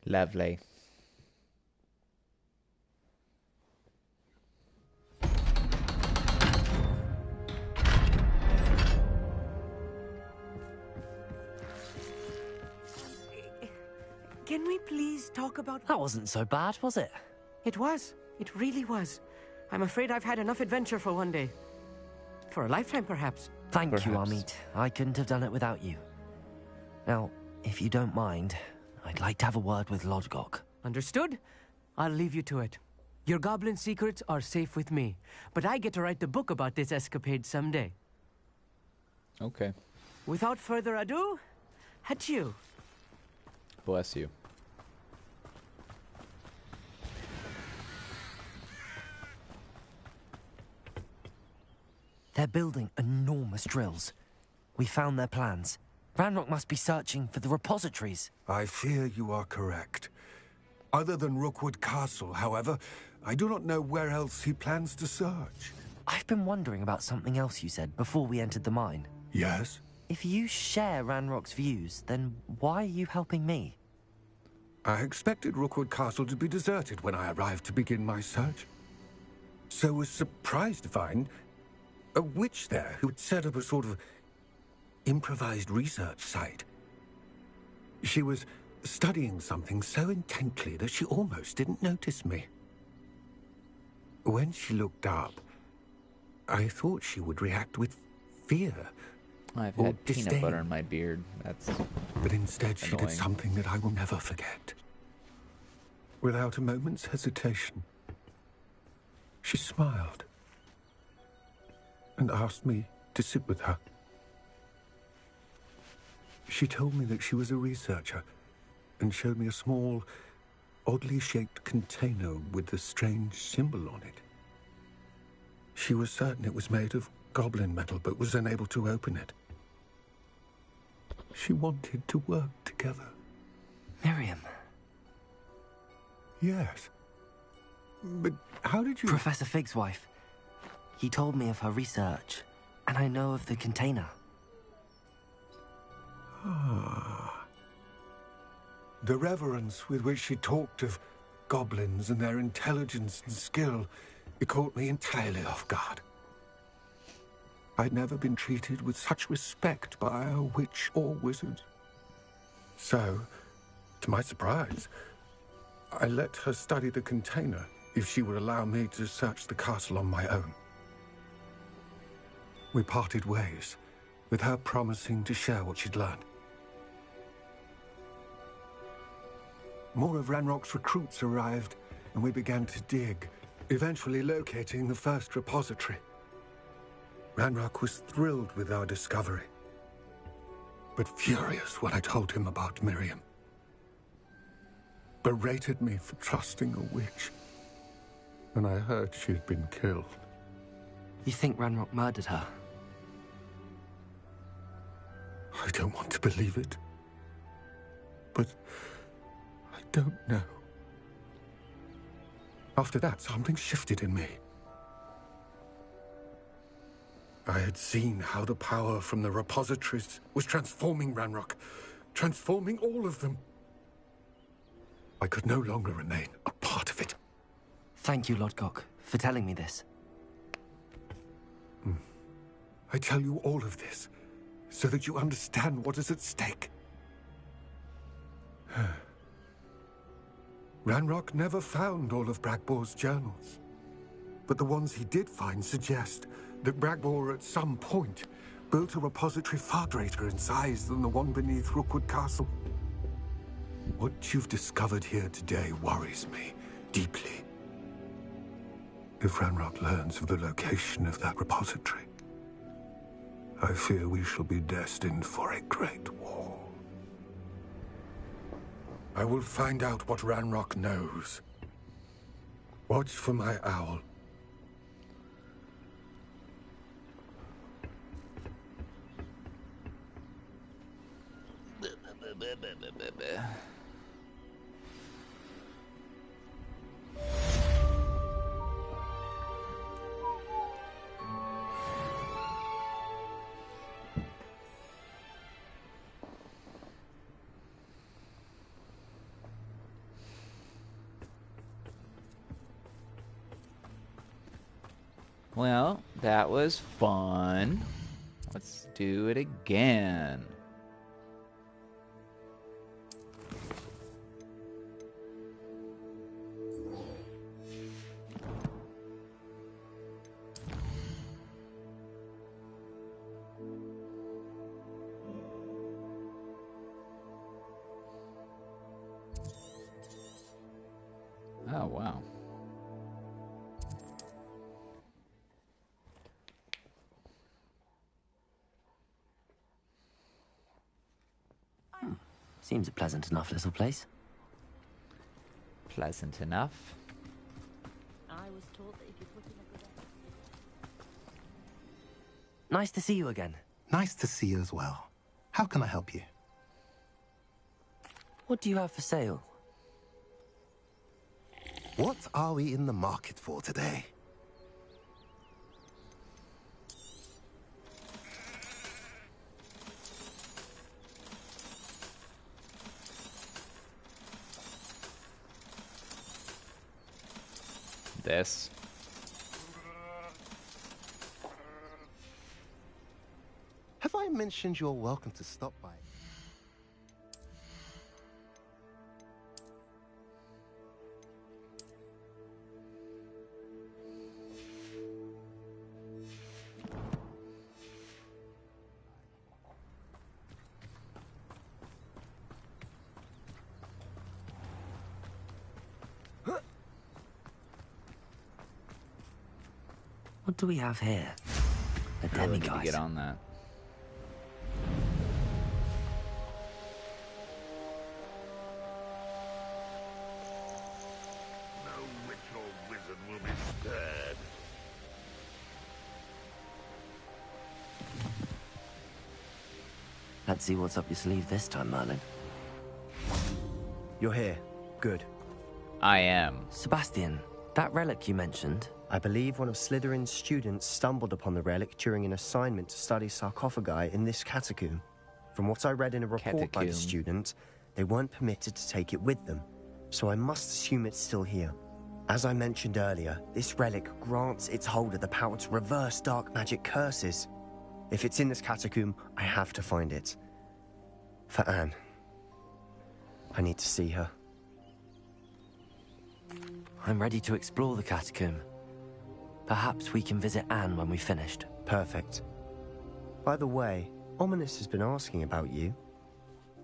S1: Lovely.
S13: Can we please talk about...
S3: That wasn't so bad, was it?
S13: It was. It really was. I'm afraid I've had enough adventure for one day. For a lifetime, perhaps.
S3: Thank you,
S1: Perhaps.
S3: Amit. I couldn't have done it without you. Now, if you don't mind, I'd like to have a word with Lodgok.
S13: Understood? I'll leave you to it. Your goblin secrets are safe with me, but I get to write the book about this escapade someday.
S1: Okay.
S13: Without further ado, adieu.
S1: Bless you.
S3: They're building enormous drills. We found their plans. Ranrock must be searching for the repositories.
S5: I fear you are correct. Other than Rookwood Castle, however, I do not know where else he plans to search.
S3: I've been wondering about something else you said before we entered the mine.
S5: Yes?
S3: If you share Ranrock's views, then why are you helping me?
S5: I expected Rookwood Castle to be deserted when I arrived to begin my search. So was surprised to find a witch there who had set up a sort of improvised research site. She was studying something so intently that she almost didn't notice me. When she looked up, I thought she would react with fear.
S1: I've
S5: or
S1: had
S5: disdain.
S1: peanut butter in my beard. That's
S5: But instead she did
S1: annoying.
S5: something that I will never forget. Without a moment's hesitation, she smiled and asked me to sit with her. She told me that she was a researcher and showed me a small, oddly shaped container with a strange symbol on it. She was certain it was made of goblin metal, but was unable to open it. She wanted to work together.
S3: Miriam.
S5: Yes. But how did you...
S3: Professor Fig's wife. He told me of her research, and I know of the container.
S5: Ah. The reverence with which she talked of goblins and their intelligence and skill, it caught me entirely off guard. I'd never been treated with such respect by a witch or wizard. So, to my surprise, I let her study the container if she would allow me to search the castle on my own. We parted ways, with her promising to share what she'd learned. More of Ranrock's recruits arrived, and we began to dig, eventually locating the first repository. Ranrock was thrilled with our discovery, but furious when I told him about Miriam. Berated me for trusting a witch, and I heard she had been killed.
S3: You think Ranrock murdered her?
S5: I don't want to believe it, but I don't know. After that, something shifted in me. I had seen how the power from the repositories was transforming Ranrock, transforming all of them. I could no longer remain a part of it.
S3: Thank you, Lodgok, for telling me this.
S5: I tell you all of this so that you understand what is at stake. Ranrock never found all of Bragbor's journals, but the ones he did find suggest that Bragbor at some point built a repository far greater in size than the one beneath Rookwood Castle. What you've discovered here today worries me deeply. If Ranrock learns of the location of that repository, I fear we shall be destined for a great war. I will find out what Ranrock knows. Watch for my owl.
S1: Well, that was fun. Let's do it again. Oh, wow.
S3: Seems a pleasant enough little place.
S1: Pleasant enough.
S14: I was told that if you put in a good
S3: nice to see you again.
S17: Nice to see you as well. How can I help you?
S3: What do you have for sale?
S17: What are we in the market for today?
S1: This.
S17: Have I mentioned you're welcome to stop by?
S3: What do we have here? A
S1: I really need to
S3: demiguise.
S1: get on that.
S16: No witch or wizard will be spared.
S3: Let's see what's up your sleeve this time, Merlin.
S18: You're here. Good.
S1: I am.
S3: Sebastian, that relic you mentioned...
S18: I believe one of Slytherin's students stumbled upon the relic during an assignment to study sarcophagi in this catacomb. From what I read in a report by the student, they weren't permitted to take it with them, so I must assume it's still here. As I mentioned earlier, this relic grants its holder the power to reverse dark magic curses. If it's in this catacomb, I have to find it. For Anne. I need to see her.
S3: I'm ready to explore the catacomb. Perhaps we can visit Anne when we've finished.
S18: Perfect. By the way, Ominous has been asking about you.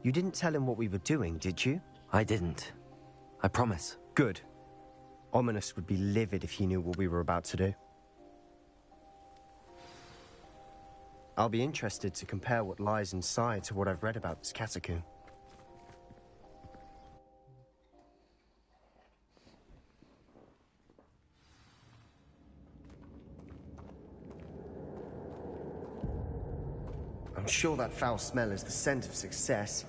S18: You didn't tell him what we were doing, did you?
S3: I didn't. I promise.
S18: Good. Ominous would be livid if he knew what we were about to do. I'll be interested to compare what lies inside to what I've read about this catacomb. I'm sure that foul smell is the scent of success.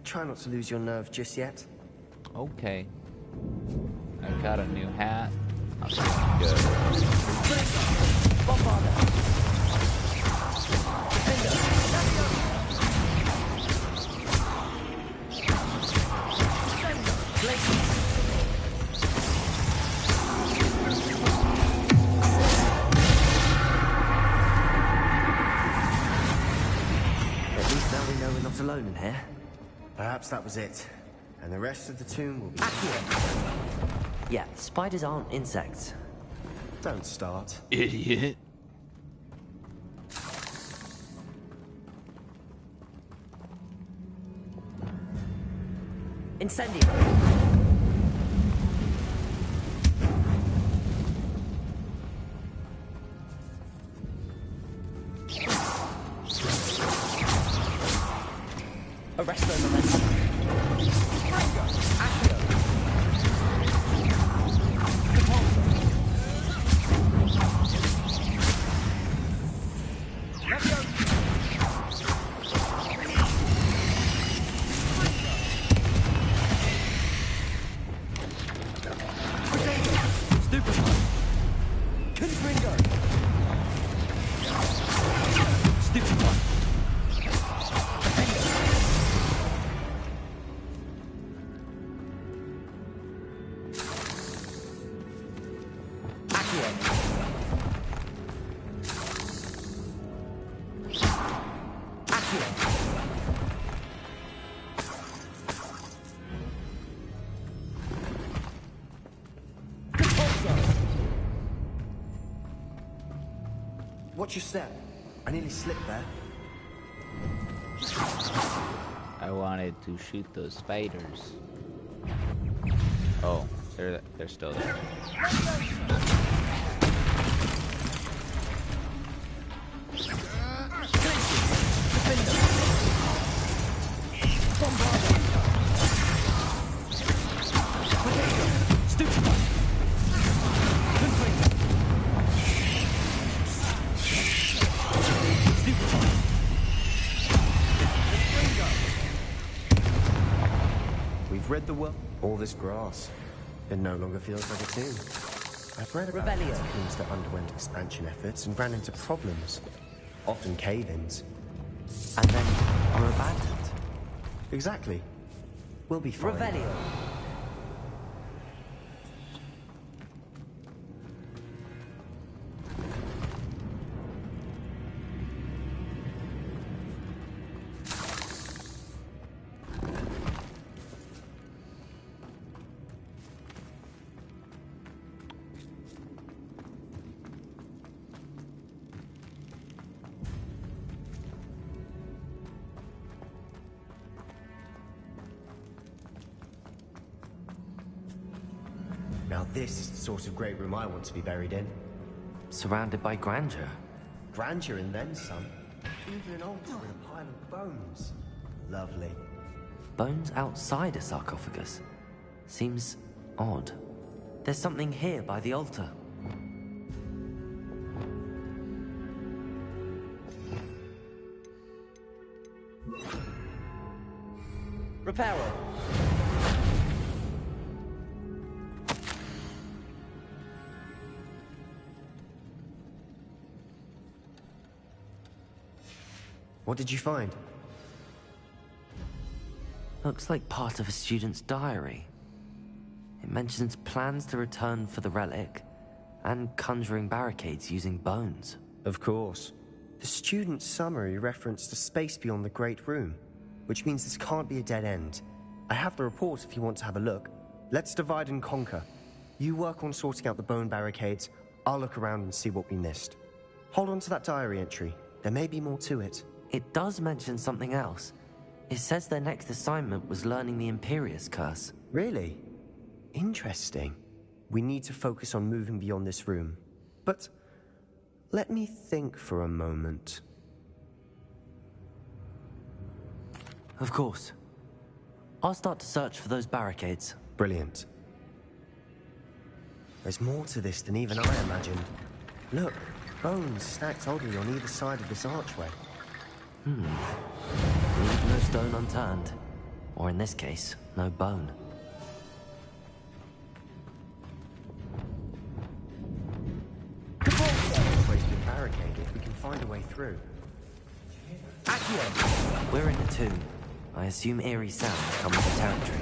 S18: Try not to lose your nerve just yet.
S1: Okay. I've got a new hat. I'm good.
S3: Alone in here?
S18: Perhaps that was it. And the rest of the tomb will be...
S3: Yeah, spiders aren't insects.
S18: Don't start.
S1: Idiot.
S3: Incendio!
S18: Arrest them, momentum. Accio. Repulsor. Levio.
S3: Stupefy!
S18: Confringo.
S3: Stupefy!
S18: Watch your step. I nearly slipped there.
S1: I wanted to shoot those spiders. Oh, they're still there.
S18: read the world. All this grass. It no longer feels like a tomb. I've read about catacombs that underwent expansion efforts and ran into problems. Often cave-ins.
S3: And then are abandoned.
S18: Exactly. We'll be fine.
S13: Revelio.
S18: Now this is the sort of great room I want to be buried in.
S3: Surrounded by grandeur.
S18: Grandeur and then some. Even an altar with a pile of bones. Lovely.
S3: Bones outside a sarcophagus. Seems odd. There's something here by the altar.
S13: Reparo.
S18: What did you find?
S3: Looks like part of a student's diary. It mentions plans to return for the relic and conjuring barricades using bones.
S18: Of course. The student's summary referenced a space beyond the Great Room, which means this can't be a dead end. I have the report if you want to have a look. Let's divide and conquer. You work on sorting out the bone barricades. I'll look around and see what we missed. Hold on to that diary entry. There may be more to it.
S3: It does mention something else. It says their next assignment was learning the Imperius Curse.
S18: Really? Interesting. We need to focus on moving beyond this room. But let me think for a moment.
S3: Of course. I'll start to search for those barricades.
S18: Brilliant. There's more to this than even I imagined. Look, bones stacked oddly on either side of this archway.
S3: Leave no stone unturned. Or in this case, no bone.
S18: This place been barricaded. We can find a way through.
S3: Accio! We're in a tomb. I assume eerie sounds come with the territory.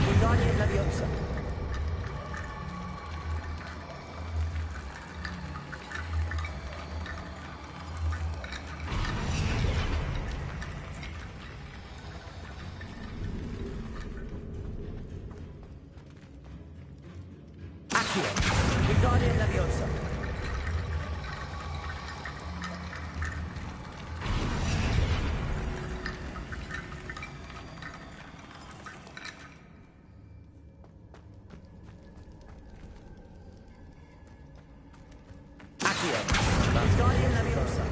S13: Wingardium Leviosa. Accio. Wingardium Leviosa. Wingardium Leviosa.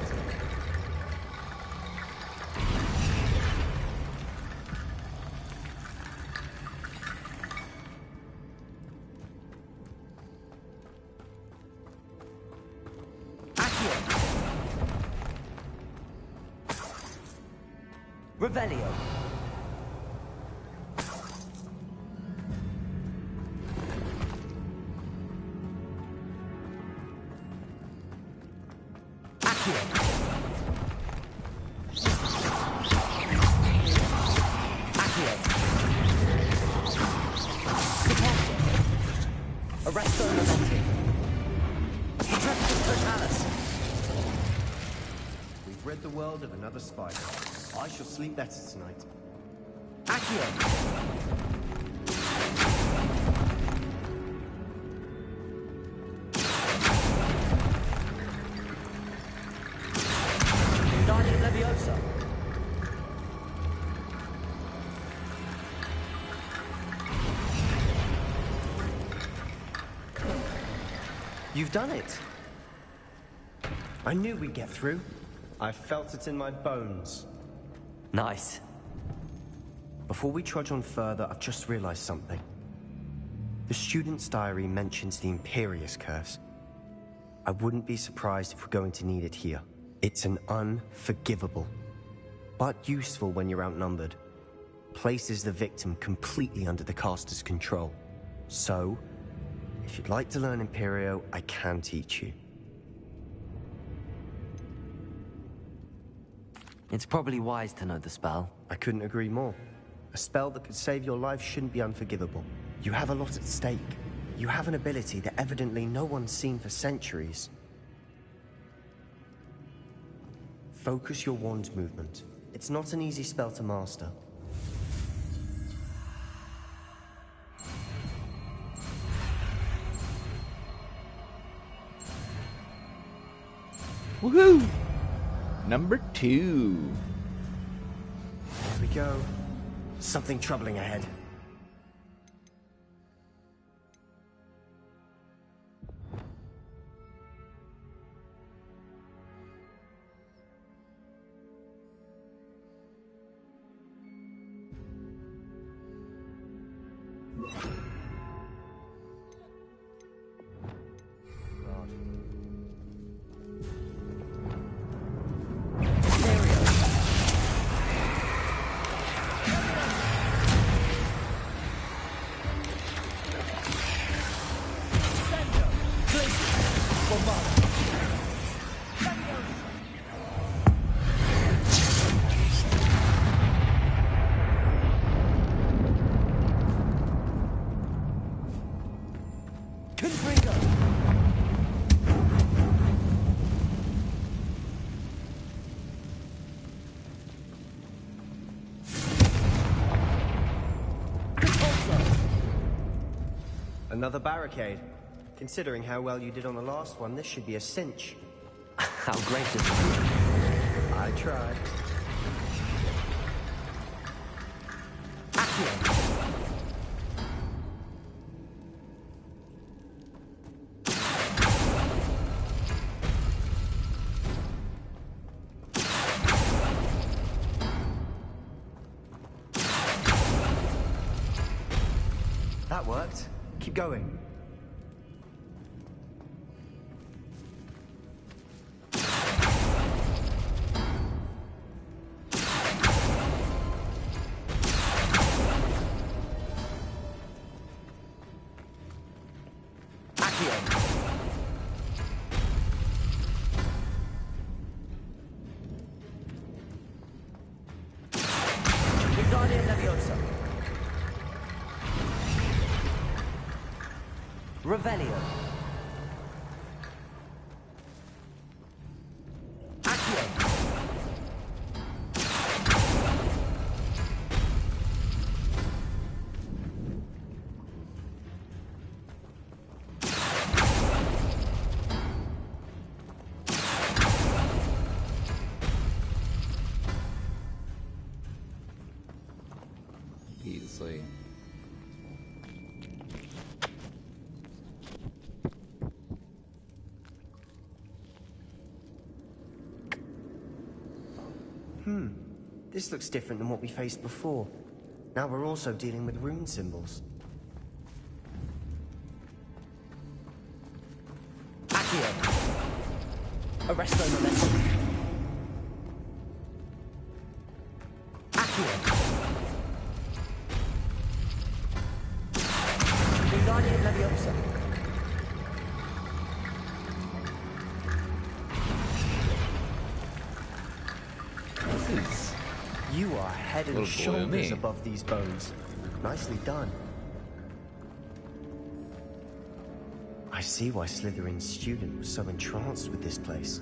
S13: Accio. Revelio. Arresto Levante. Intrepidus Totalis.
S18: We've rid the world of another spider. I shall sleep better tonight.
S13: Accio. Wingardium Leviosa.
S18: You've done it. I knew we'd get through. I felt it in my bones.
S3: Nice.
S18: Before we trudge on further, I've just realized something. The student's diary mentions the Imperius Curse. I wouldn't be surprised if we're going to need it here. It's an unforgivable, but useful when you're outnumbered. places the victim completely under the caster's control. So, if you'd like to learn Imperio, I can teach you.
S3: It's probably wise to know the spell.
S18: I couldn't agree more. A spell that could save your life shouldn't be unforgivable. You have a lot at stake. You have an ability that evidently no one's seen for centuries. Focus your wand's movement. It's not an easy spell to master.
S1: Woohoo! Number 2.
S18: There we go. Something troubling ahead. Another barricade. Considering how well you did on the last one, this should be a cinch.
S3: How great is it?
S18: I tried. That worked. Keep going.
S3: Revelio. Accio.
S1: Easily.
S18: This looks different than what we faced before. Now we're also dealing with rune symbols.
S3: Accio. Arresto momentum. Accio. Wingardium Leviosa.
S18: You are head and shoulders above these bones. Nicely done. I see why Slytherin's student was so entranced with this place.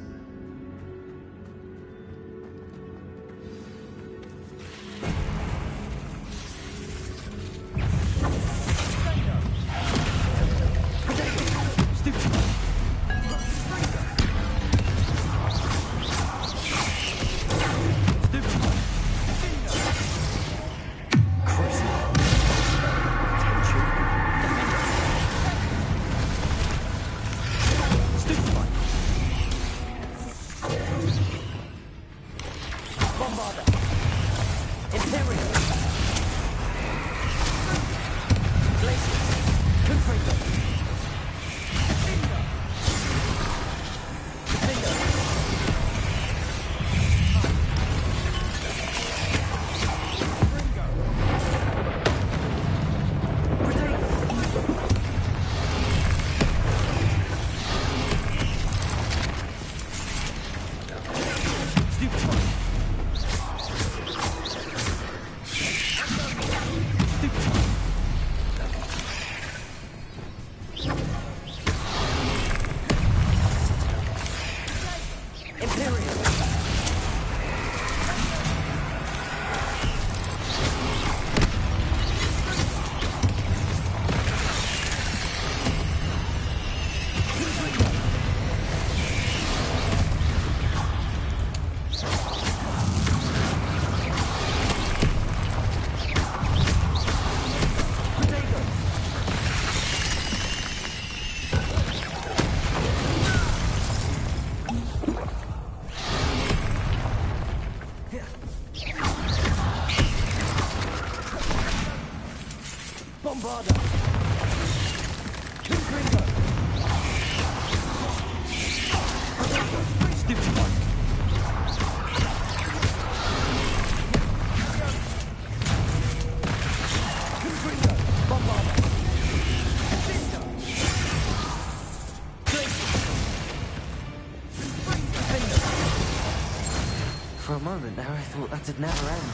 S3: For a moment there, I thought that'd never end.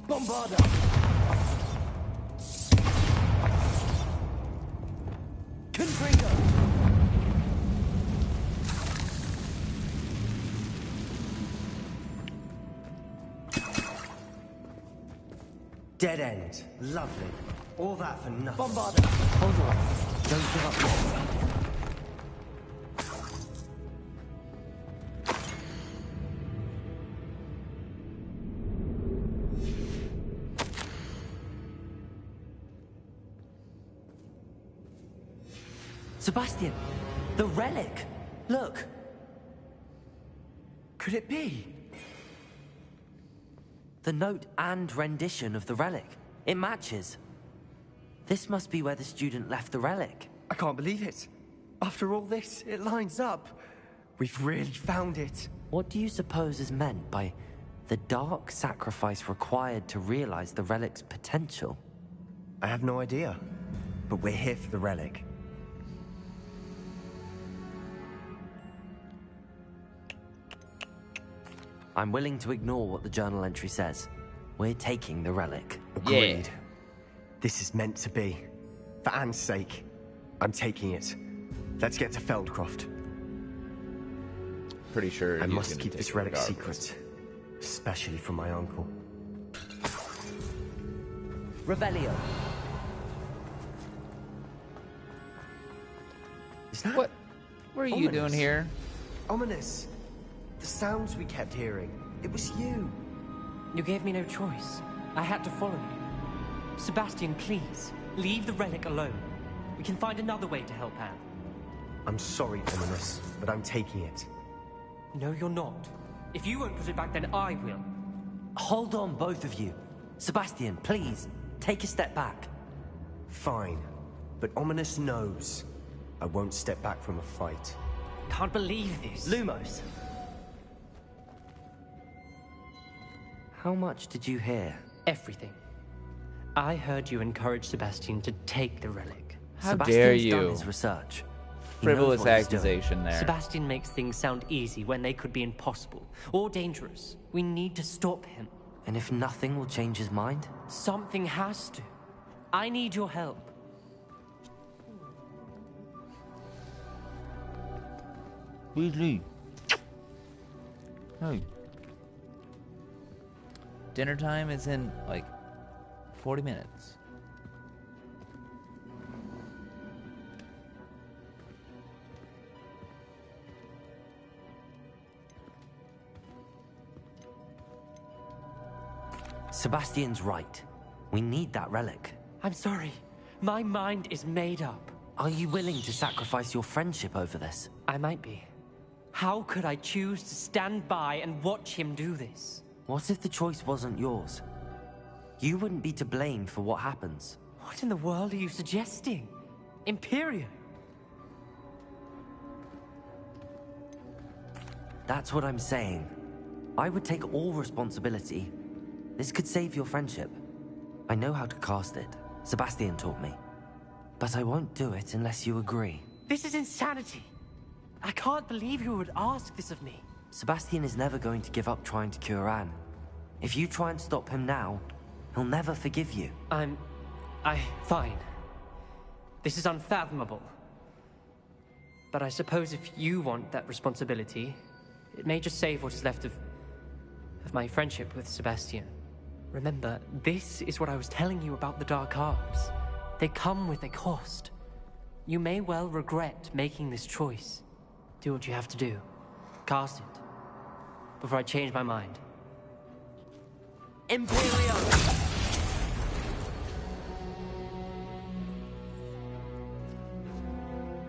S13: Bombarda! Confringo!
S18: Dead end. Lovely. All that for nothing.
S13: Bombarda!
S3: Hold on. Don't give up yet. Sebastian! The relic! Look! Could it be? The note and rendition of the relic. It matches. This must be where the student left the relic.
S18: I can't believe it. After all this, it lines up. We've really found it.
S3: What do you suppose is meant by the dark sacrifice required to realize the relic's potential?
S18: I have no idea. But we're here for the relic.
S3: I'm willing to ignore what the journal entry says. We're taking the relic.
S18: Agreed. This is meant to be. For Anne's sake, I'm taking it. Let's get to Feldcroft.
S1: Pretty sure
S18: I
S1: he's
S18: must
S1: gonna
S18: keep
S1: take
S18: this
S1: it
S18: relic
S1: regardless.
S18: secret. Especially from my uncle.
S3: Revelio.
S18: Is that...
S1: What are you doing here?
S18: Ominous. The sounds we kept hearing. It was you.
S13: You gave me no choice. I had to follow you. Sebastian, please, leave the relic alone. We can find another way to help Anne.
S18: I'm sorry, Ominous, but I'm taking it.
S13: No, you're not. If you won't put it back, then I will.
S3: Hold on, both of you. Sebastian, please, take a step back.
S18: Fine. But Ominous knows. I won't step back from a fight.
S13: Can't believe this.
S3: Lumos. How much did you hear?
S13: Everything. I heard you encourage Sebastian to take the relic.
S1: How
S3: Sebastian's
S1: dare you?
S3: done his research. He knows
S1: Frivolous
S3: what he's doing.
S1: accusation there.
S13: Sebastian makes things sound easy when they could be impossible or dangerous. We need to stop him.
S3: And if nothing will change his mind?
S13: Something has to. I need your help.
S1: Weasley. Hey. Dinner time is in, like, 40 minutes.
S3: Sebastian's right. We need that relic.
S13: I'm sorry. My mind is made up.
S3: Are you willing to sacrifice your friendship over this?
S13: I might be. How could I choose to stand by and watch him do this?
S3: What if the choice wasn't yours? You wouldn't be to blame for what happens.
S13: What in the world are you suggesting? Imperium?
S3: That's what I'm saying. I would take all responsibility. This could save your friendship. I know how to cast it. Sebastian taught me. But I won't do it unless you agree.
S13: This is insanity. I can't believe you would ask this of me.
S3: Sebastian is never going to give up trying to cure Anne. If you try and stop him now, he'll never forgive you.
S13: Fine. This is unfathomable. But I suppose if you want that responsibility, it may just save what is left of my friendship with Sebastian. Remember, this is what I was telling you about the Dark Arts. They come with a cost. You may well regret making this choice. Do what you have to do. Cast it. Before I change my mind.
S3: Imperium!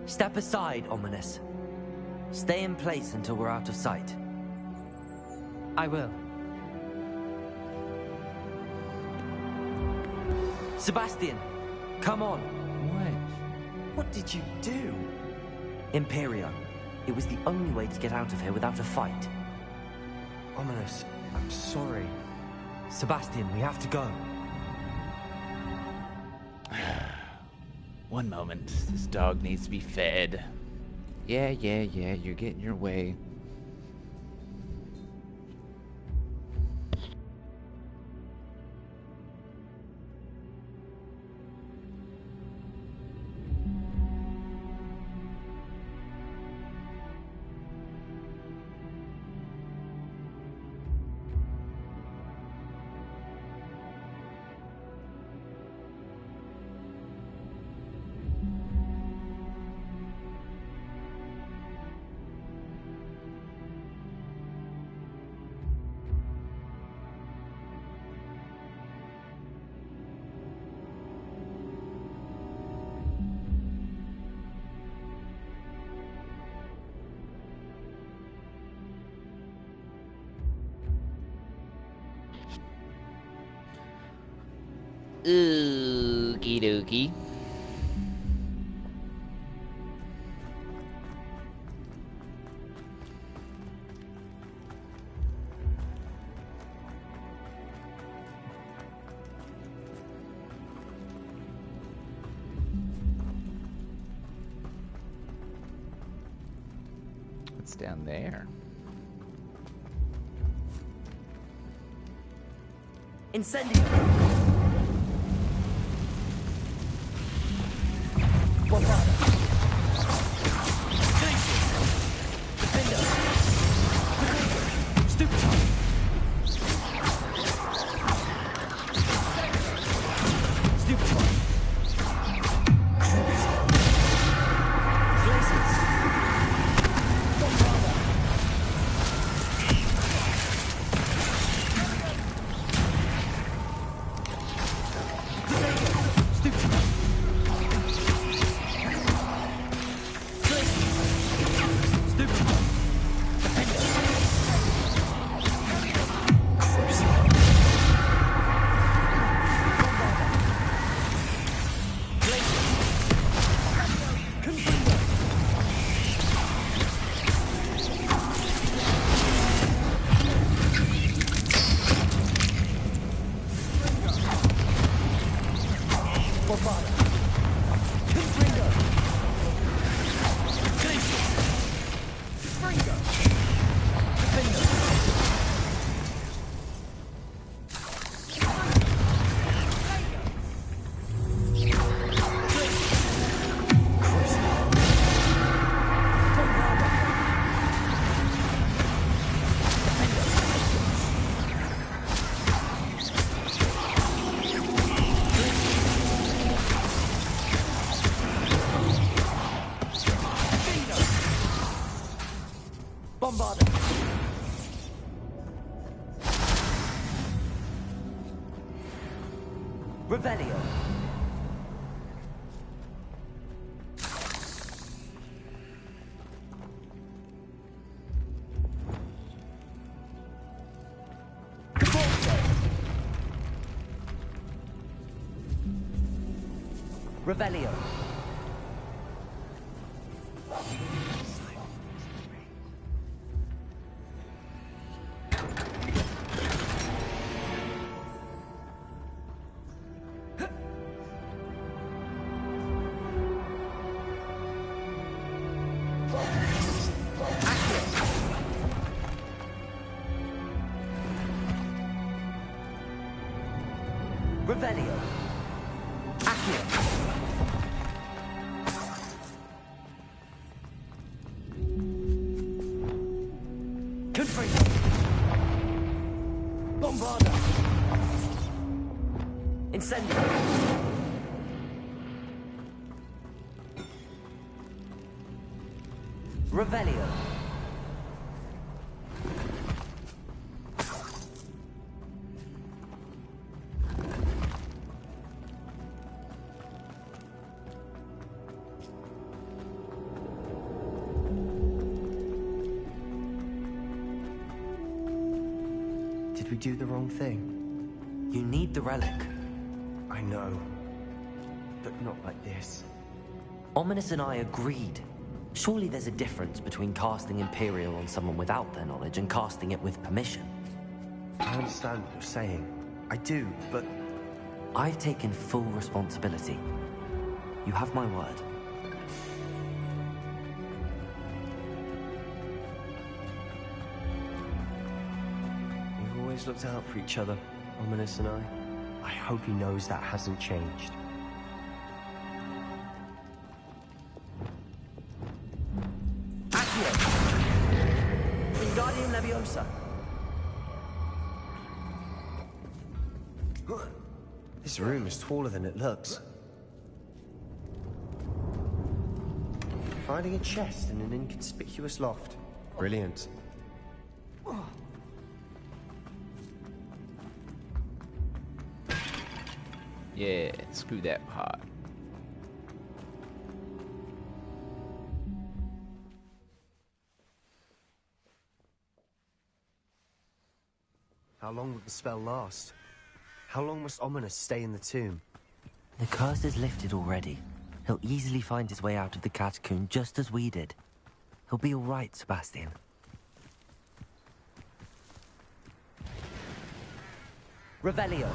S3: Step aside, Ominous. Stay in place until we're out of sight. I will. Sebastian, come on.
S1: What?
S3: What did you do? Imperio. It was the only way to get out of here without a fight.
S17: Ominous, I'm sorry.
S3: Sebastian, we have to go.
S1: One moment. This dog needs to be fed. Yeah, you're getting your way. Okie dokie. What's down there?
S3: Incendio! Bombard! Defender! Stupid! Stupid! Blazes! Bombarda! Revelio. Revelio. Revelio. Accio. Confringo. Bombarda. Incendio. Revelio.
S18: Did we do the wrong thing?
S3: You need the relic.
S18: I know. But not like this.
S3: Ominous and I agreed. Surely there's a difference between casting Imperial on someone without their knowledge and casting it with permission.
S18: I understand what you're saying. I do, but...
S3: I've taken full responsibility. You have my word.
S18: We've always looked out for each other, Ominous and I. I hope he knows that hasn't changed.
S3: Wingardium Leviosa.
S18: This room is taller than it looks. Finding a chest in an inconspicuous loft. Brilliant.
S1: Yeah, screw that pot.
S18: How long will the spell last? How long must Ominous stay in the tomb?
S3: The curse is lifted already. He'll easily find his way out of the catacomb just as we did. He'll be all right, Sebastian. Revelio.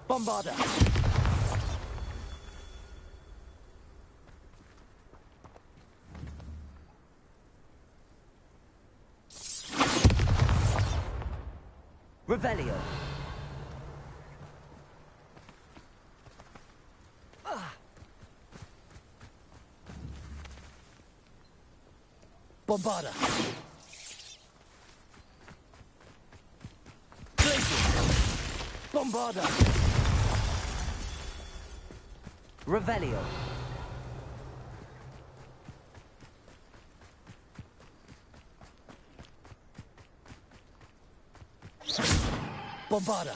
S3: Bombarda. Revelio. Bombarda. Bombarda. Revelio. Bombarda.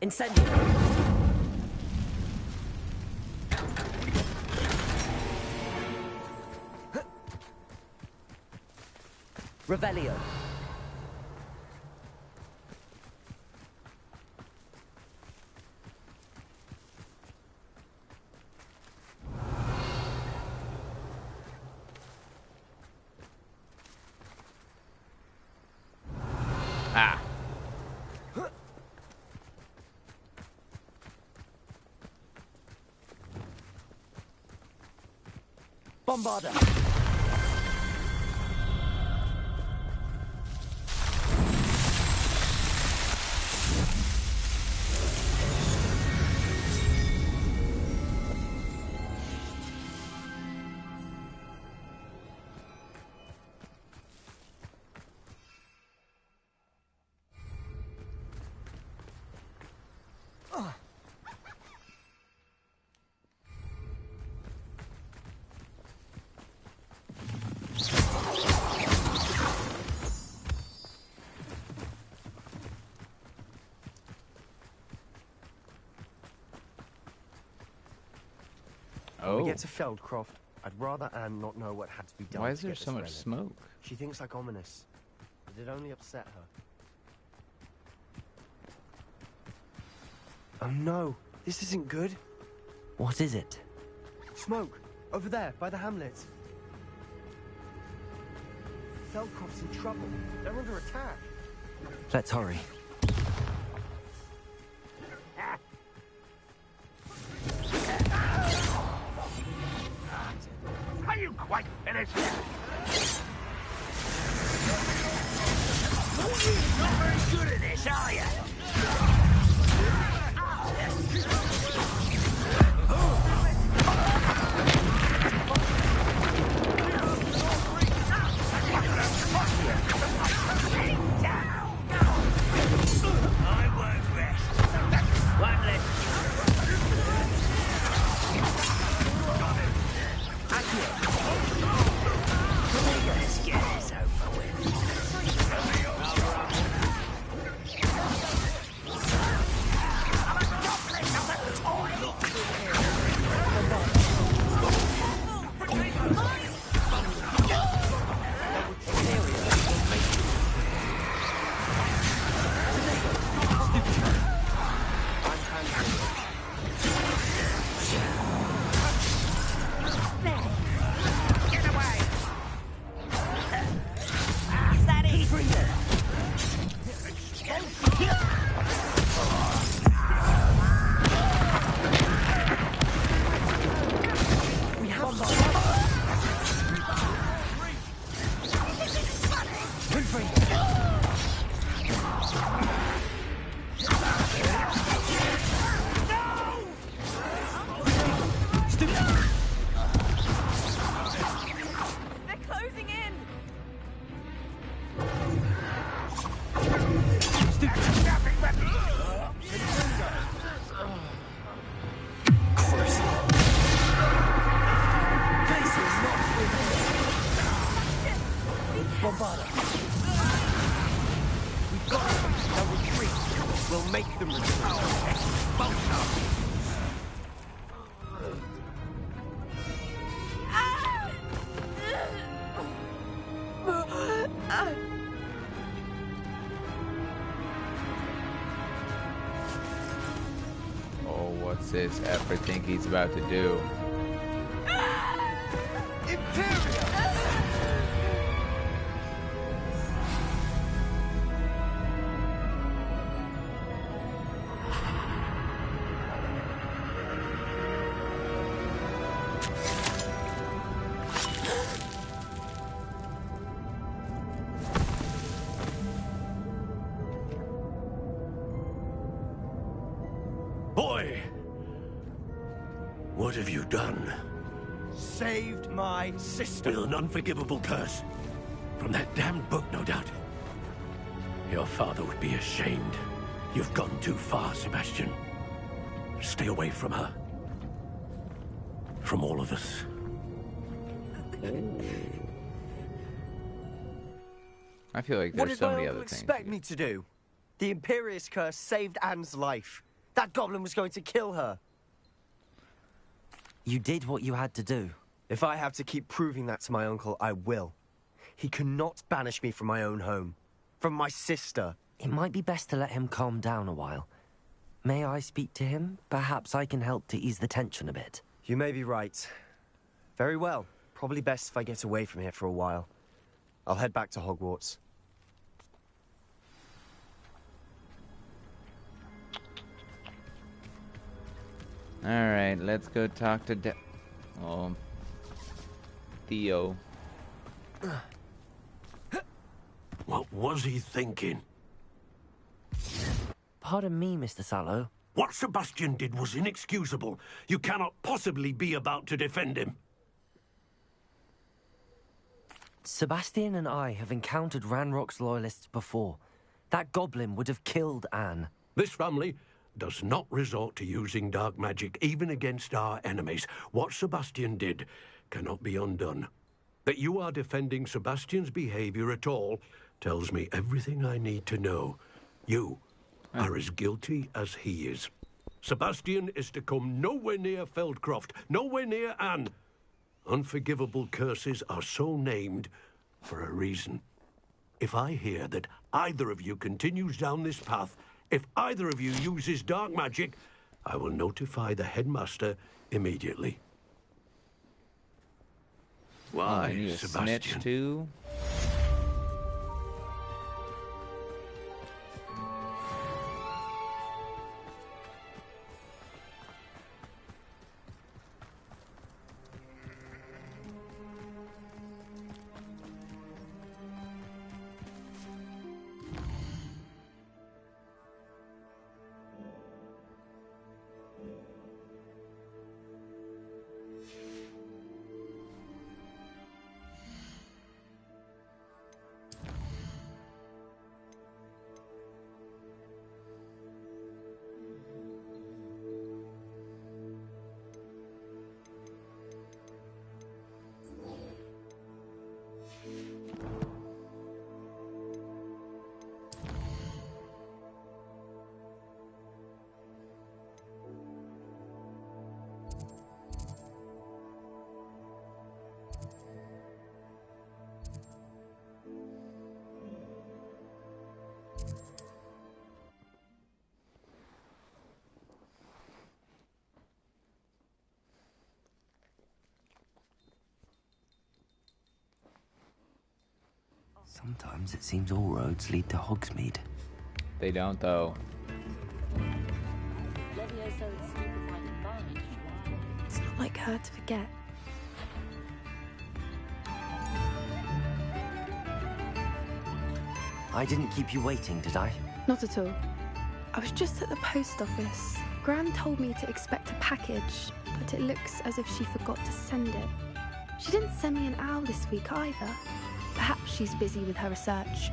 S3: Incendio. Revelio.
S1: Ah.
S3: Bombarda.
S18: When we get to Feldcroft, I'd rather Anne not know what had to be done.
S1: Why is
S18: to
S1: there
S18: get
S1: so
S18: this
S1: much
S18: relic.
S1: smoke?
S18: She thinks like Ominous, but it only upset her. Oh no, this isn't good.
S3: What is it?
S18: Smoke, over there, by the hamlet. Feldcroft's in trouble. They're under attack.
S3: Let's hurry.
S16: Are you quite finished yet? You're not very good at this, are you?
S15: Let's get this over with.
S1: What's this effort think he's about to do?
S16: Boy! What have you done?
S17: Saved my sister.
S16: With an unforgivable curse. From that damned book, no doubt. Your father would be ashamed. You've gone too far, Sebastian. Stay away from her. From all of us.
S1: I feel like
S17: What
S1: there's
S17: did
S1: so
S17: my
S1: many
S17: uncle
S1: other things.
S17: expect me to do? The Imperious curse saved Anne's life. That goblin was going to kill her.
S3: You did what you had to do.
S17: If I have to keep proving that to my uncle, I will. He cannot banish me from my own home. From my sister.
S3: It might be best to let him calm down a while. May I speak to him? Perhaps I can help to ease the tension a bit.
S17: You may be right. Very well. Probably best if I get away from here for a while. I'll head back to Hogwarts.
S1: Alright, let's go talk to Theo.
S16: What was he thinking?
S3: Pardon me, Mr. Sallow.
S16: What Sebastian did was inexcusable. You cannot possibly be about to defend him.
S3: Sebastian and I have encountered Ranrock's loyalists before. That goblin would have killed Anne.
S16: This family does not resort to using dark magic even against our enemies. What Sebastian did cannot be undone. That you are defending Sebastian's behavior at all tells me everything I need to know. You are as guilty as he is. Sebastian is to come nowhere near Feldcroft, nowhere near Anne. Unforgivable curses are so named for a reason. If I hear that either of you continues down this path, if either of you uses dark magic, I will notify the headmaster immediately.
S1: I need a
S16: Sebastian?
S1: snitch too.
S3: Sometimes it seems all roads lead to Hogsmeade.
S1: They don't, though.
S12: It's not like her to forget.
S3: I didn't keep you waiting, did I?
S12: Not at all. I was just at the post office. Gran told me to expect a package, but it looks as if she forgot to send it. She didn't send me an owl this week either. Perhaps she's busy with her research.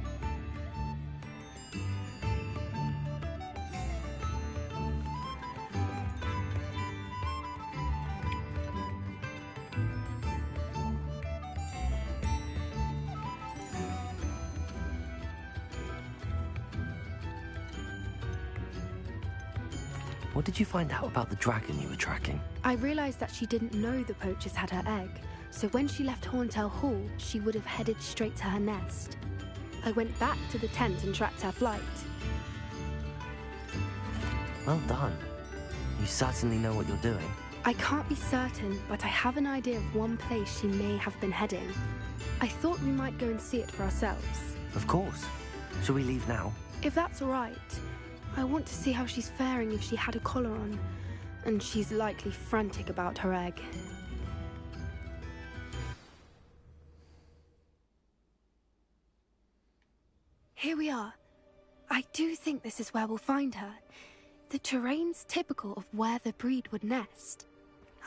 S3: What did you find out about the dragon you were tracking?
S12: I realized that she didn't know the poachers had her egg, so when she left Horntail Hall, she would have headed straight to her nest. I went back to the tent and tracked her flight.
S3: Well done. You certainly know what you're doing.
S12: I can't be certain, but I have an idea of one place she may have been heading. I thought we might go and see it for ourselves.
S3: Of course. Shall we leave now?
S12: If that's all right. I want to see how she's faring if she had a collar on. And she's likely frantic about her egg. Here we are. I do think this is where we'll find her. The terrain's typical of where the breed would nest.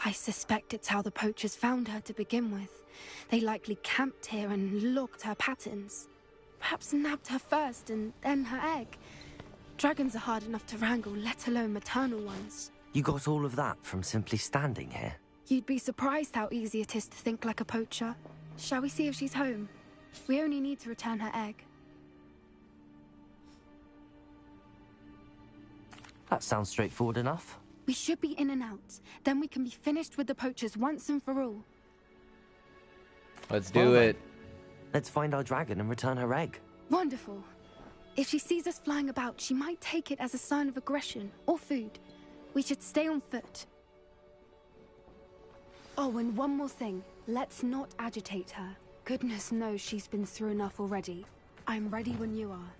S12: I suspect it's how the poachers found her to begin with. They likely camped here and logged her patterns. Perhaps nabbed her first and then her egg. Dragons are hard enough to wrangle, let alone maternal ones.
S3: You got all of that from simply standing here?
S12: You'd be surprised how easy it is to think like a poacher. Shall we see if she's home? We only need to return her egg.
S3: That sounds straightforward enough.
S12: We should be in and out. Then we can be finished with the poachers once and for all.
S1: Let's do it.
S3: Let's find our dragon and return her egg.
S12: Wonderful. If she sees us flying about, she might take it as a sign of aggression or food. We should stay on foot. Oh, and one more thing. Let's not agitate her. Goodness knows she's been through enough already. I'm ready when you are.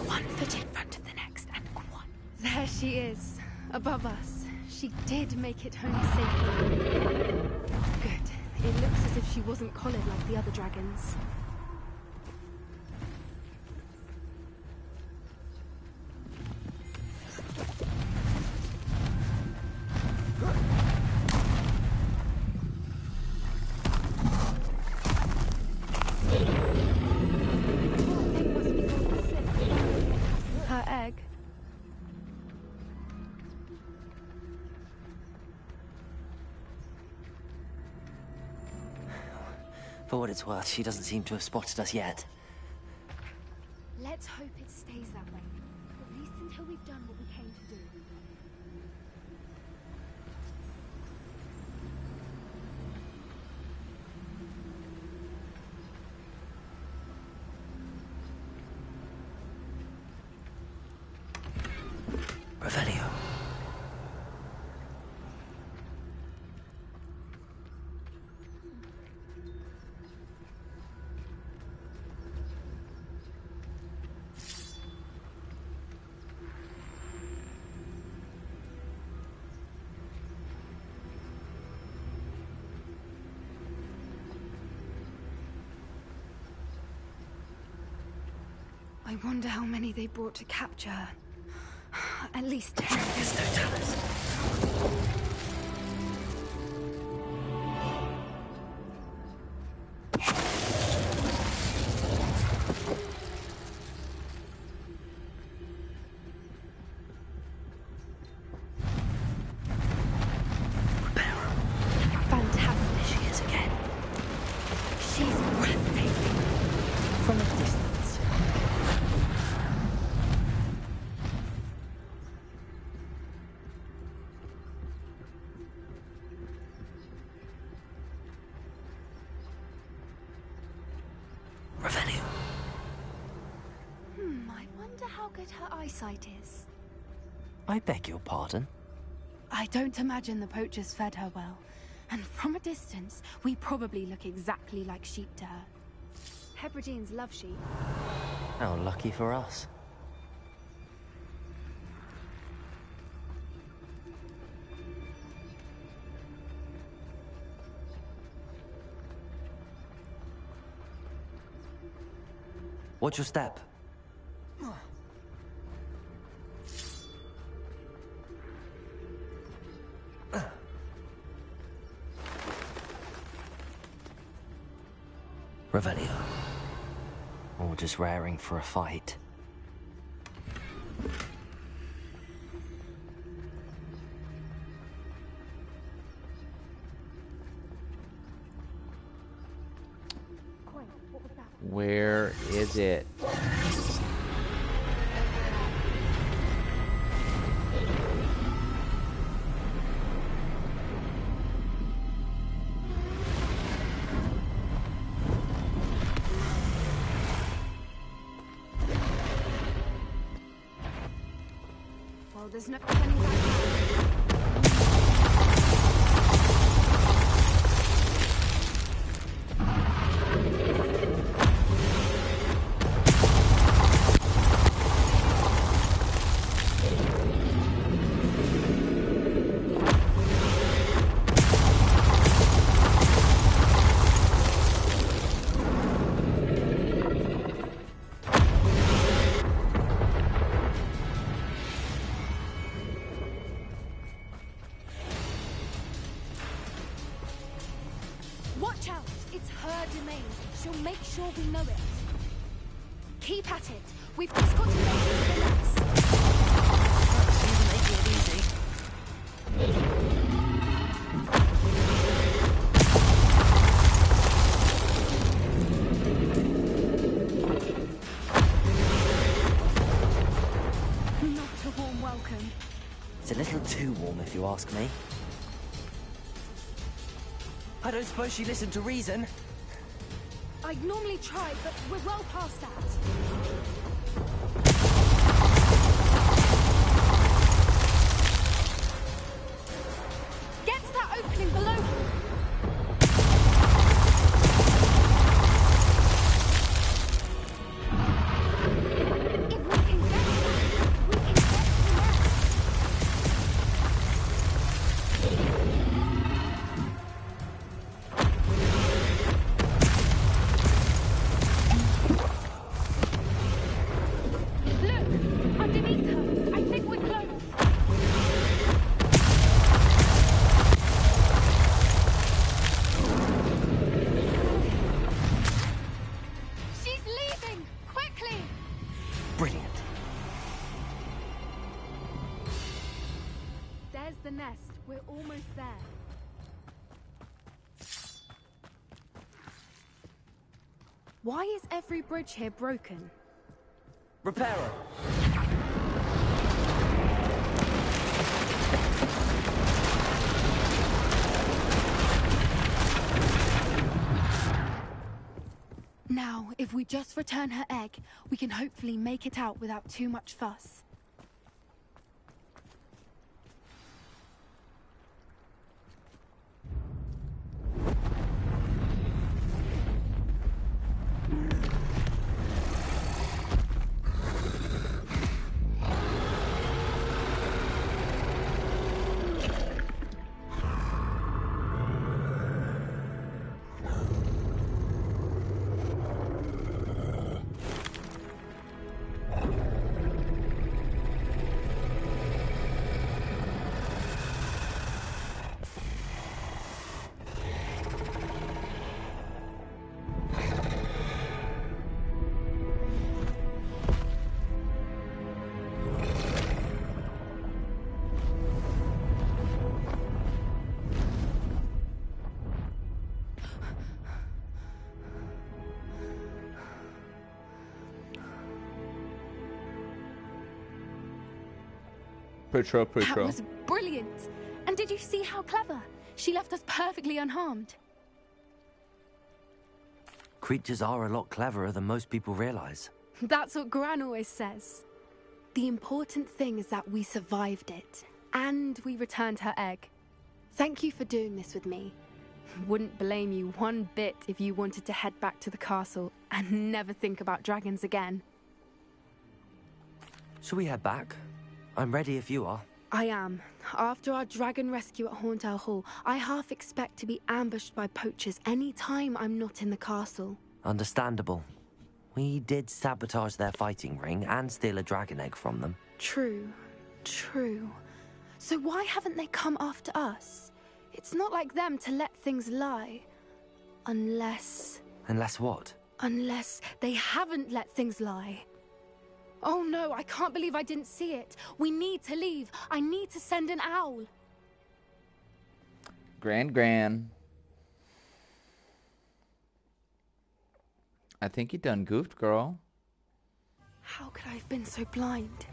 S12: One foot in front of the next, and one. There she is, above us. She did make it home safely. Good. It looks as if she wasn't collared like the other dragons. Her egg.
S3: For what it's worth, she doesn't seem to have spotted us yet.
S12: Let's hope it stays that way. At least until we've done what we came to do.
S3: Revelio.
S12: I wonder how many they brought to capture her. At least 10.
S3: There's no tellers.
S12: Fantastic. She is again. She's breathtaking. From a distance.
S3: Revelio.
S12: I wonder how good her eyesight is.
S3: I beg your pardon?
S12: I don't imagine the poachers fed her well. And from a distance, we probably look exactly like sheep to her. Hebrideans love sheep.
S3: How lucky for us. Watch your step. Revelio. Or just raring for a fight.
S1: Where is it?
S12: Well, there's no turning back now. Watch out! It's her domain. She'll make sure we know it. Keep at it. We've just got to make it to the nest.
S3: She's making it easy.
S12: Not a warm welcome.
S3: It's a little too warm, if you ask me. I don't suppose she listened to reason.
S12: I'd normally try, but we're well past that. Get to that opening below her. If we can get to that, we can get to the nest. Look! Underneath her! I think we're close! She's leaving! Quickly!
S3: Brilliant.
S12: There's the nest. We're almost there. Why is every bridge here broken?
S3: Reparo.
S12: Now, if we just return her egg, we can hopefully make it out without too much fuss.
S1: Petra.
S12: That was brilliant! And did you see how clever? She left us perfectly unharmed.
S3: Creatures are a lot cleverer than most people realize.
S12: That's what Gran always says. The important thing is that we survived it. And we returned her egg. Thank you for doing this with me. Wouldn't blame you one bit if you wanted to head back to the castle and never think about dragons again.
S3: Shall we head back? I'm ready if you are.
S12: I am. After our dragon rescue at Horndale Hall, I half expect to be ambushed by poachers any time I'm not in the castle.
S3: Understandable. We did sabotage their fighting ring and steal a dragon egg from them.
S12: True. So why haven't they come after us? It's not like them to let things lie. Unless...
S3: Unless what?
S12: Unless they haven't let things lie. Oh no, I can't believe I didn't see it. We need to leave. I need to send an owl.
S1: Gran. I think you done goofed, girl.
S12: How could I have been so blind?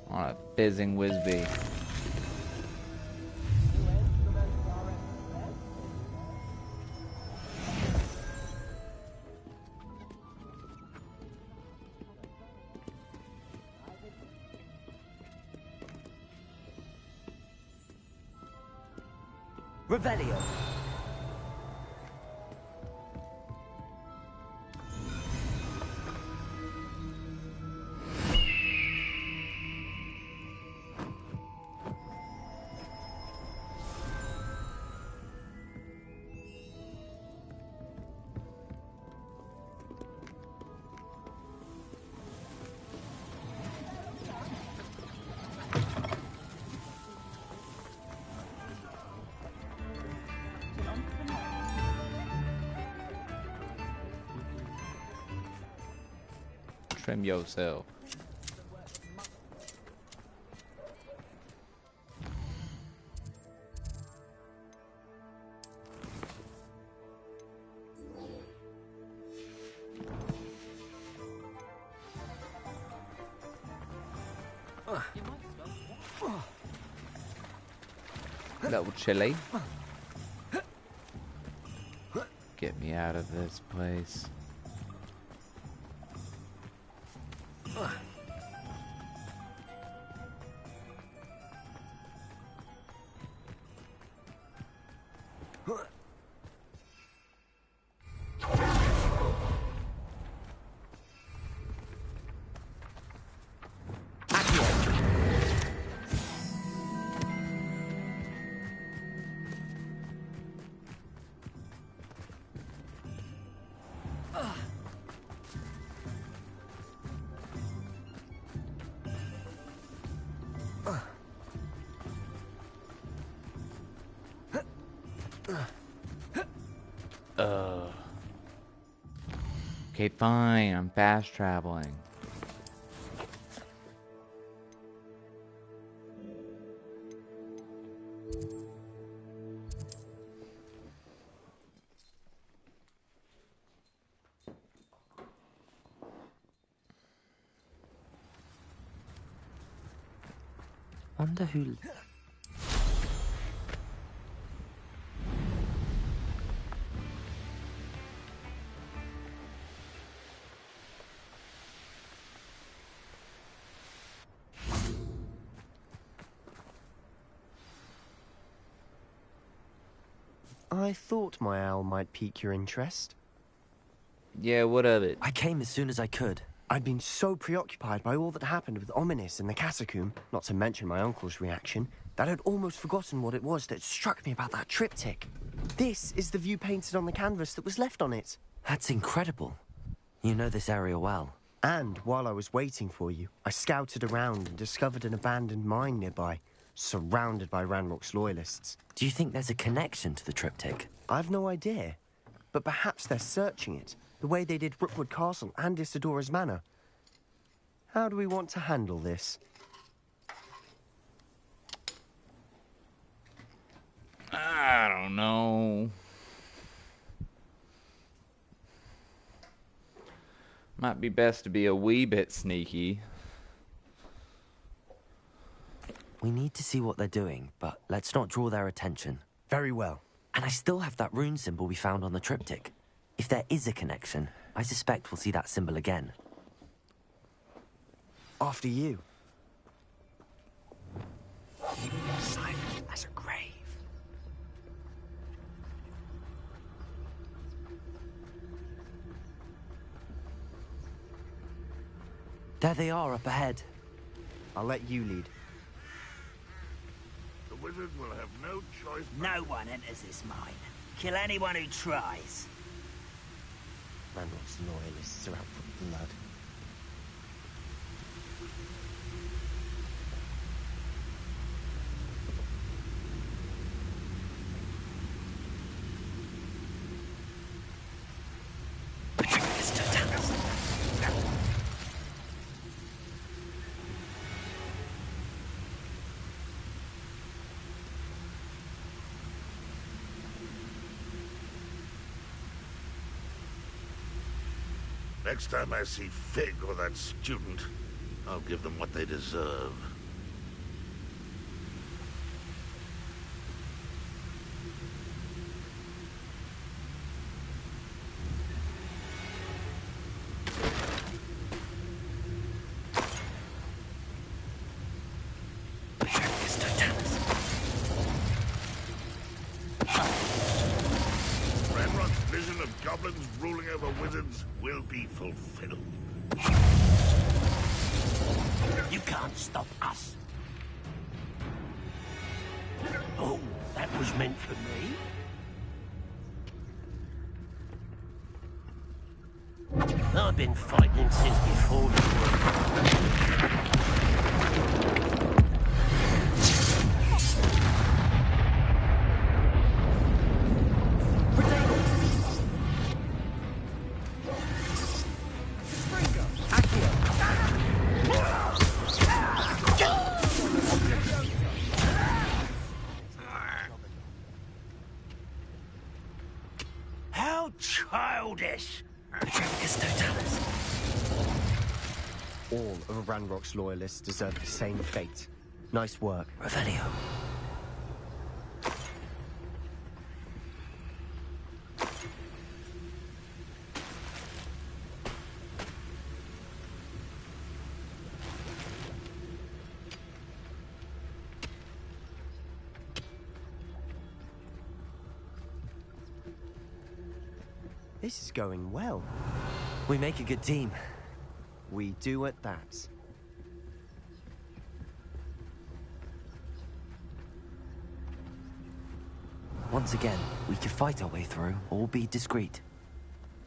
S1: On a fizzing whizbee.
S3: Revelio.
S1: Trim yourself. Little chilly. Get me out of this place. Okay, fine. I'm fast traveling.
S3: Wonder who...
S18: I thought my owl might pique your interest.
S1: Yeah, what of it?
S3: I came as soon as I could.
S18: I'd been so preoccupied by all that happened with Ominis in the catacomb, not to mention my uncle's reaction, that I'd almost forgotten what it was that struck me about that triptych. This is the view painted on the canvas that was left on it.
S3: That's incredible. You know this area well.
S18: And while I was waiting for you, I scouted around and discovered an abandoned mine nearby, surrounded by Ranrock's loyalists.
S3: Do you think there's a connection to the triptych?
S18: I've no idea, but perhaps they're searching it, the way they did Rookwood Castle and Isidora's Manor. How do we want to handle this?
S1: I don't know. Might be best to be a wee bit sneaky.
S3: We need to see what they're doing, but let's not draw their attention.
S17: Very well.
S3: And I still have that rune symbol we found on the triptych. If there is a connection, I suspect we'll see that symbol again.
S17: After you. Silent as a grave.
S3: There they are, up ahead.
S17: I'll let you lead.
S19: The wizard will have no choice.
S15: No one enters this mine. Kill anyone who tries.
S18: Ranrock's loyalists are out for blood.
S19: Next time I see Fig or that student, I'll give them what they deserve. Ranrock's vision of goblins ruling over wizards will be fulfilled.
S15: You can't stop us. Oh, that was meant for me? I've been fighting since before you were. How childish!
S18: All of Ranrock's loyalists deserve the same fate. Nice work.
S3: Revelio.
S18: This is going well.
S3: We make a good team.
S18: We do at that.
S3: Once again, we could fight our way through, or be discreet.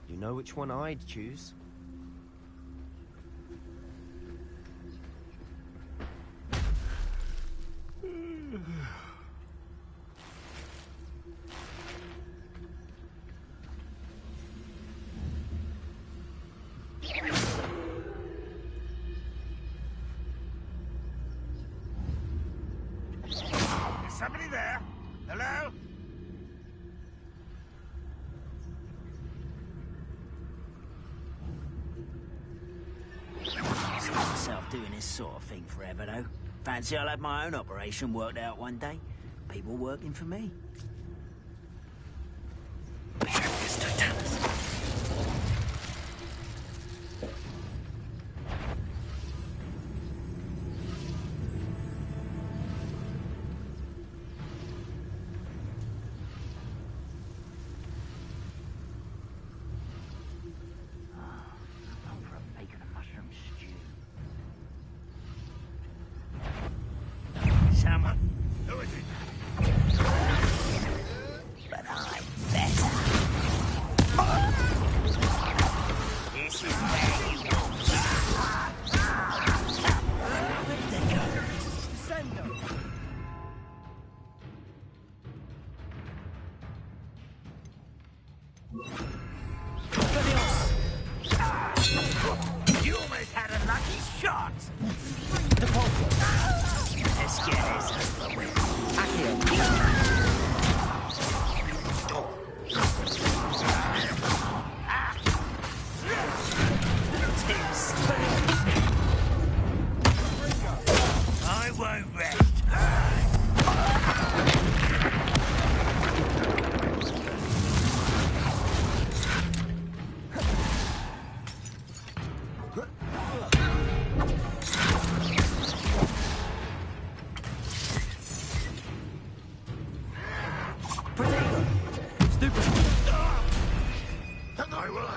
S18: You know which one I'd choose?
S19: Is somebody there? Hello?
S15: I see myself doing this sort of thing forever, though. Fancy I'll have my own operation worked out one day. People working for me. Someone.
S19: Who is it?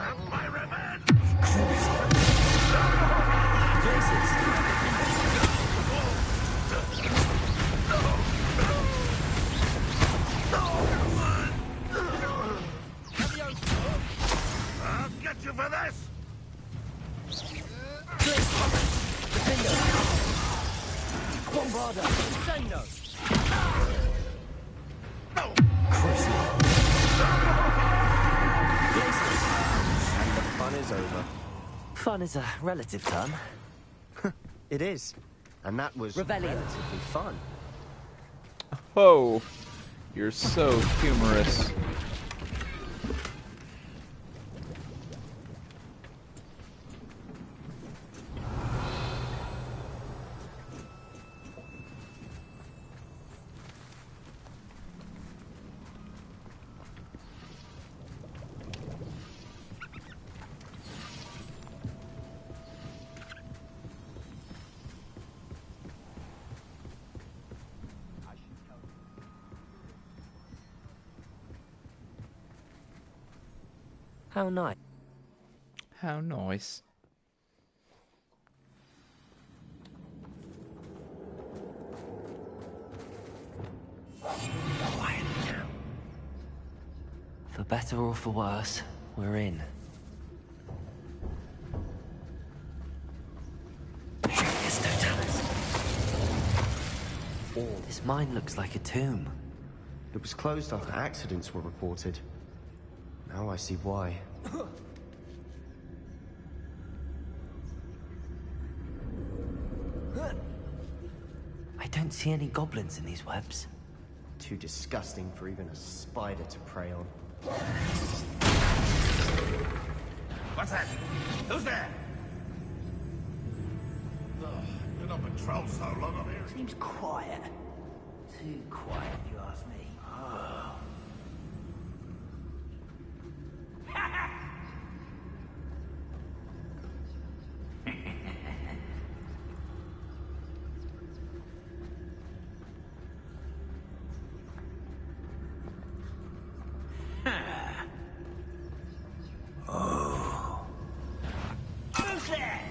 S19: have my revenge! I'll get you for this!
S15: Bombarda! Sendo!
S18: And the fun is over.
S3: Fun is a relative term.
S18: It is. And that was relatively fun.
S1: Oh, you're so humorous.
S3: How nice.
S1: How nice.
S3: Quiet now. For better or for worse, we're in. There's no tellers. This mine looks like a tomb.
S18: It was closed after accidents were reported. Now I see why.
S3: I don't see any goblins in these webs.
S18: Too disgusting for even a spider to prey on.
S19: What's that? Who's there? Been on patrol so long, I'm here.
S15: Seems quiet. Too quiet, if you ask me. Who's there?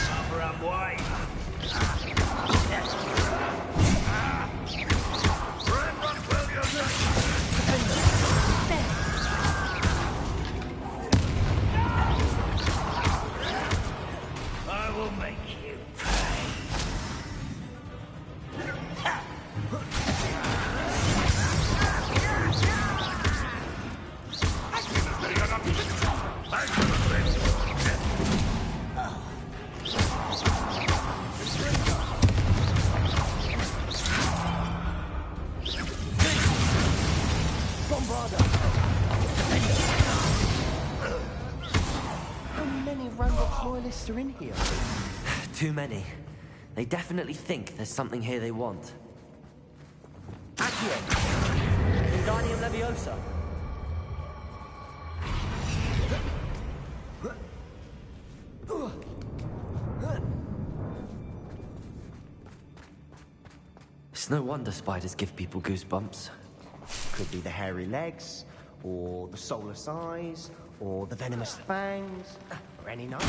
S15: Barbara, I'm wide. I will make you pay.
S18: How many Ranrock loyalists are in here?
S3: Too many. They definitely think there's something here they want.
S15: Accio! Wingardium Leviosa!
S3: It's no wonder spiders give people goosebumps.
S18: Could be the hairy legs, or the soulless eyes, or the venomous fangs, or any number.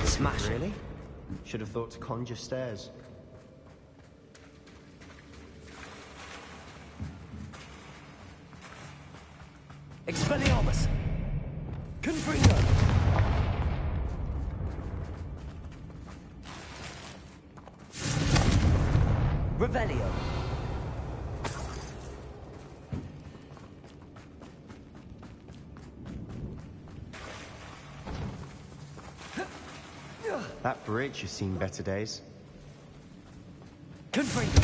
S3: Smash it.
S18: Really? Should have thought to conjure stairs.
S15: Expelliarmus! Confringo! Revelio!
S18: That bridge has seen better days.
S15: Confringo!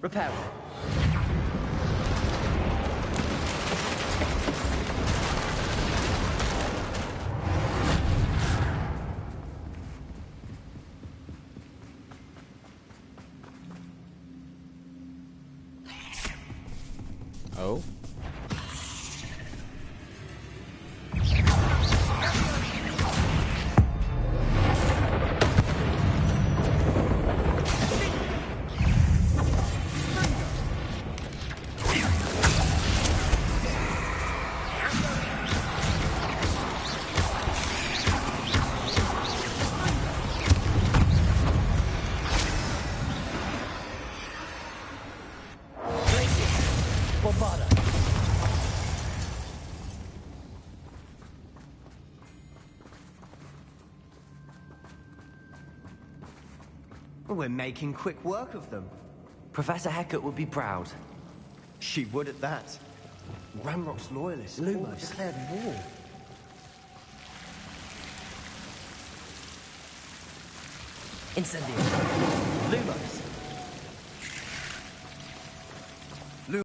S15: Repair.
S1: Oh.
S17: We're making quick work of them.
S3: Professor Hecat would be proud.
S17: She would at that. Ramrock's loyalists all declared war.
S3: Incendio. Lumos.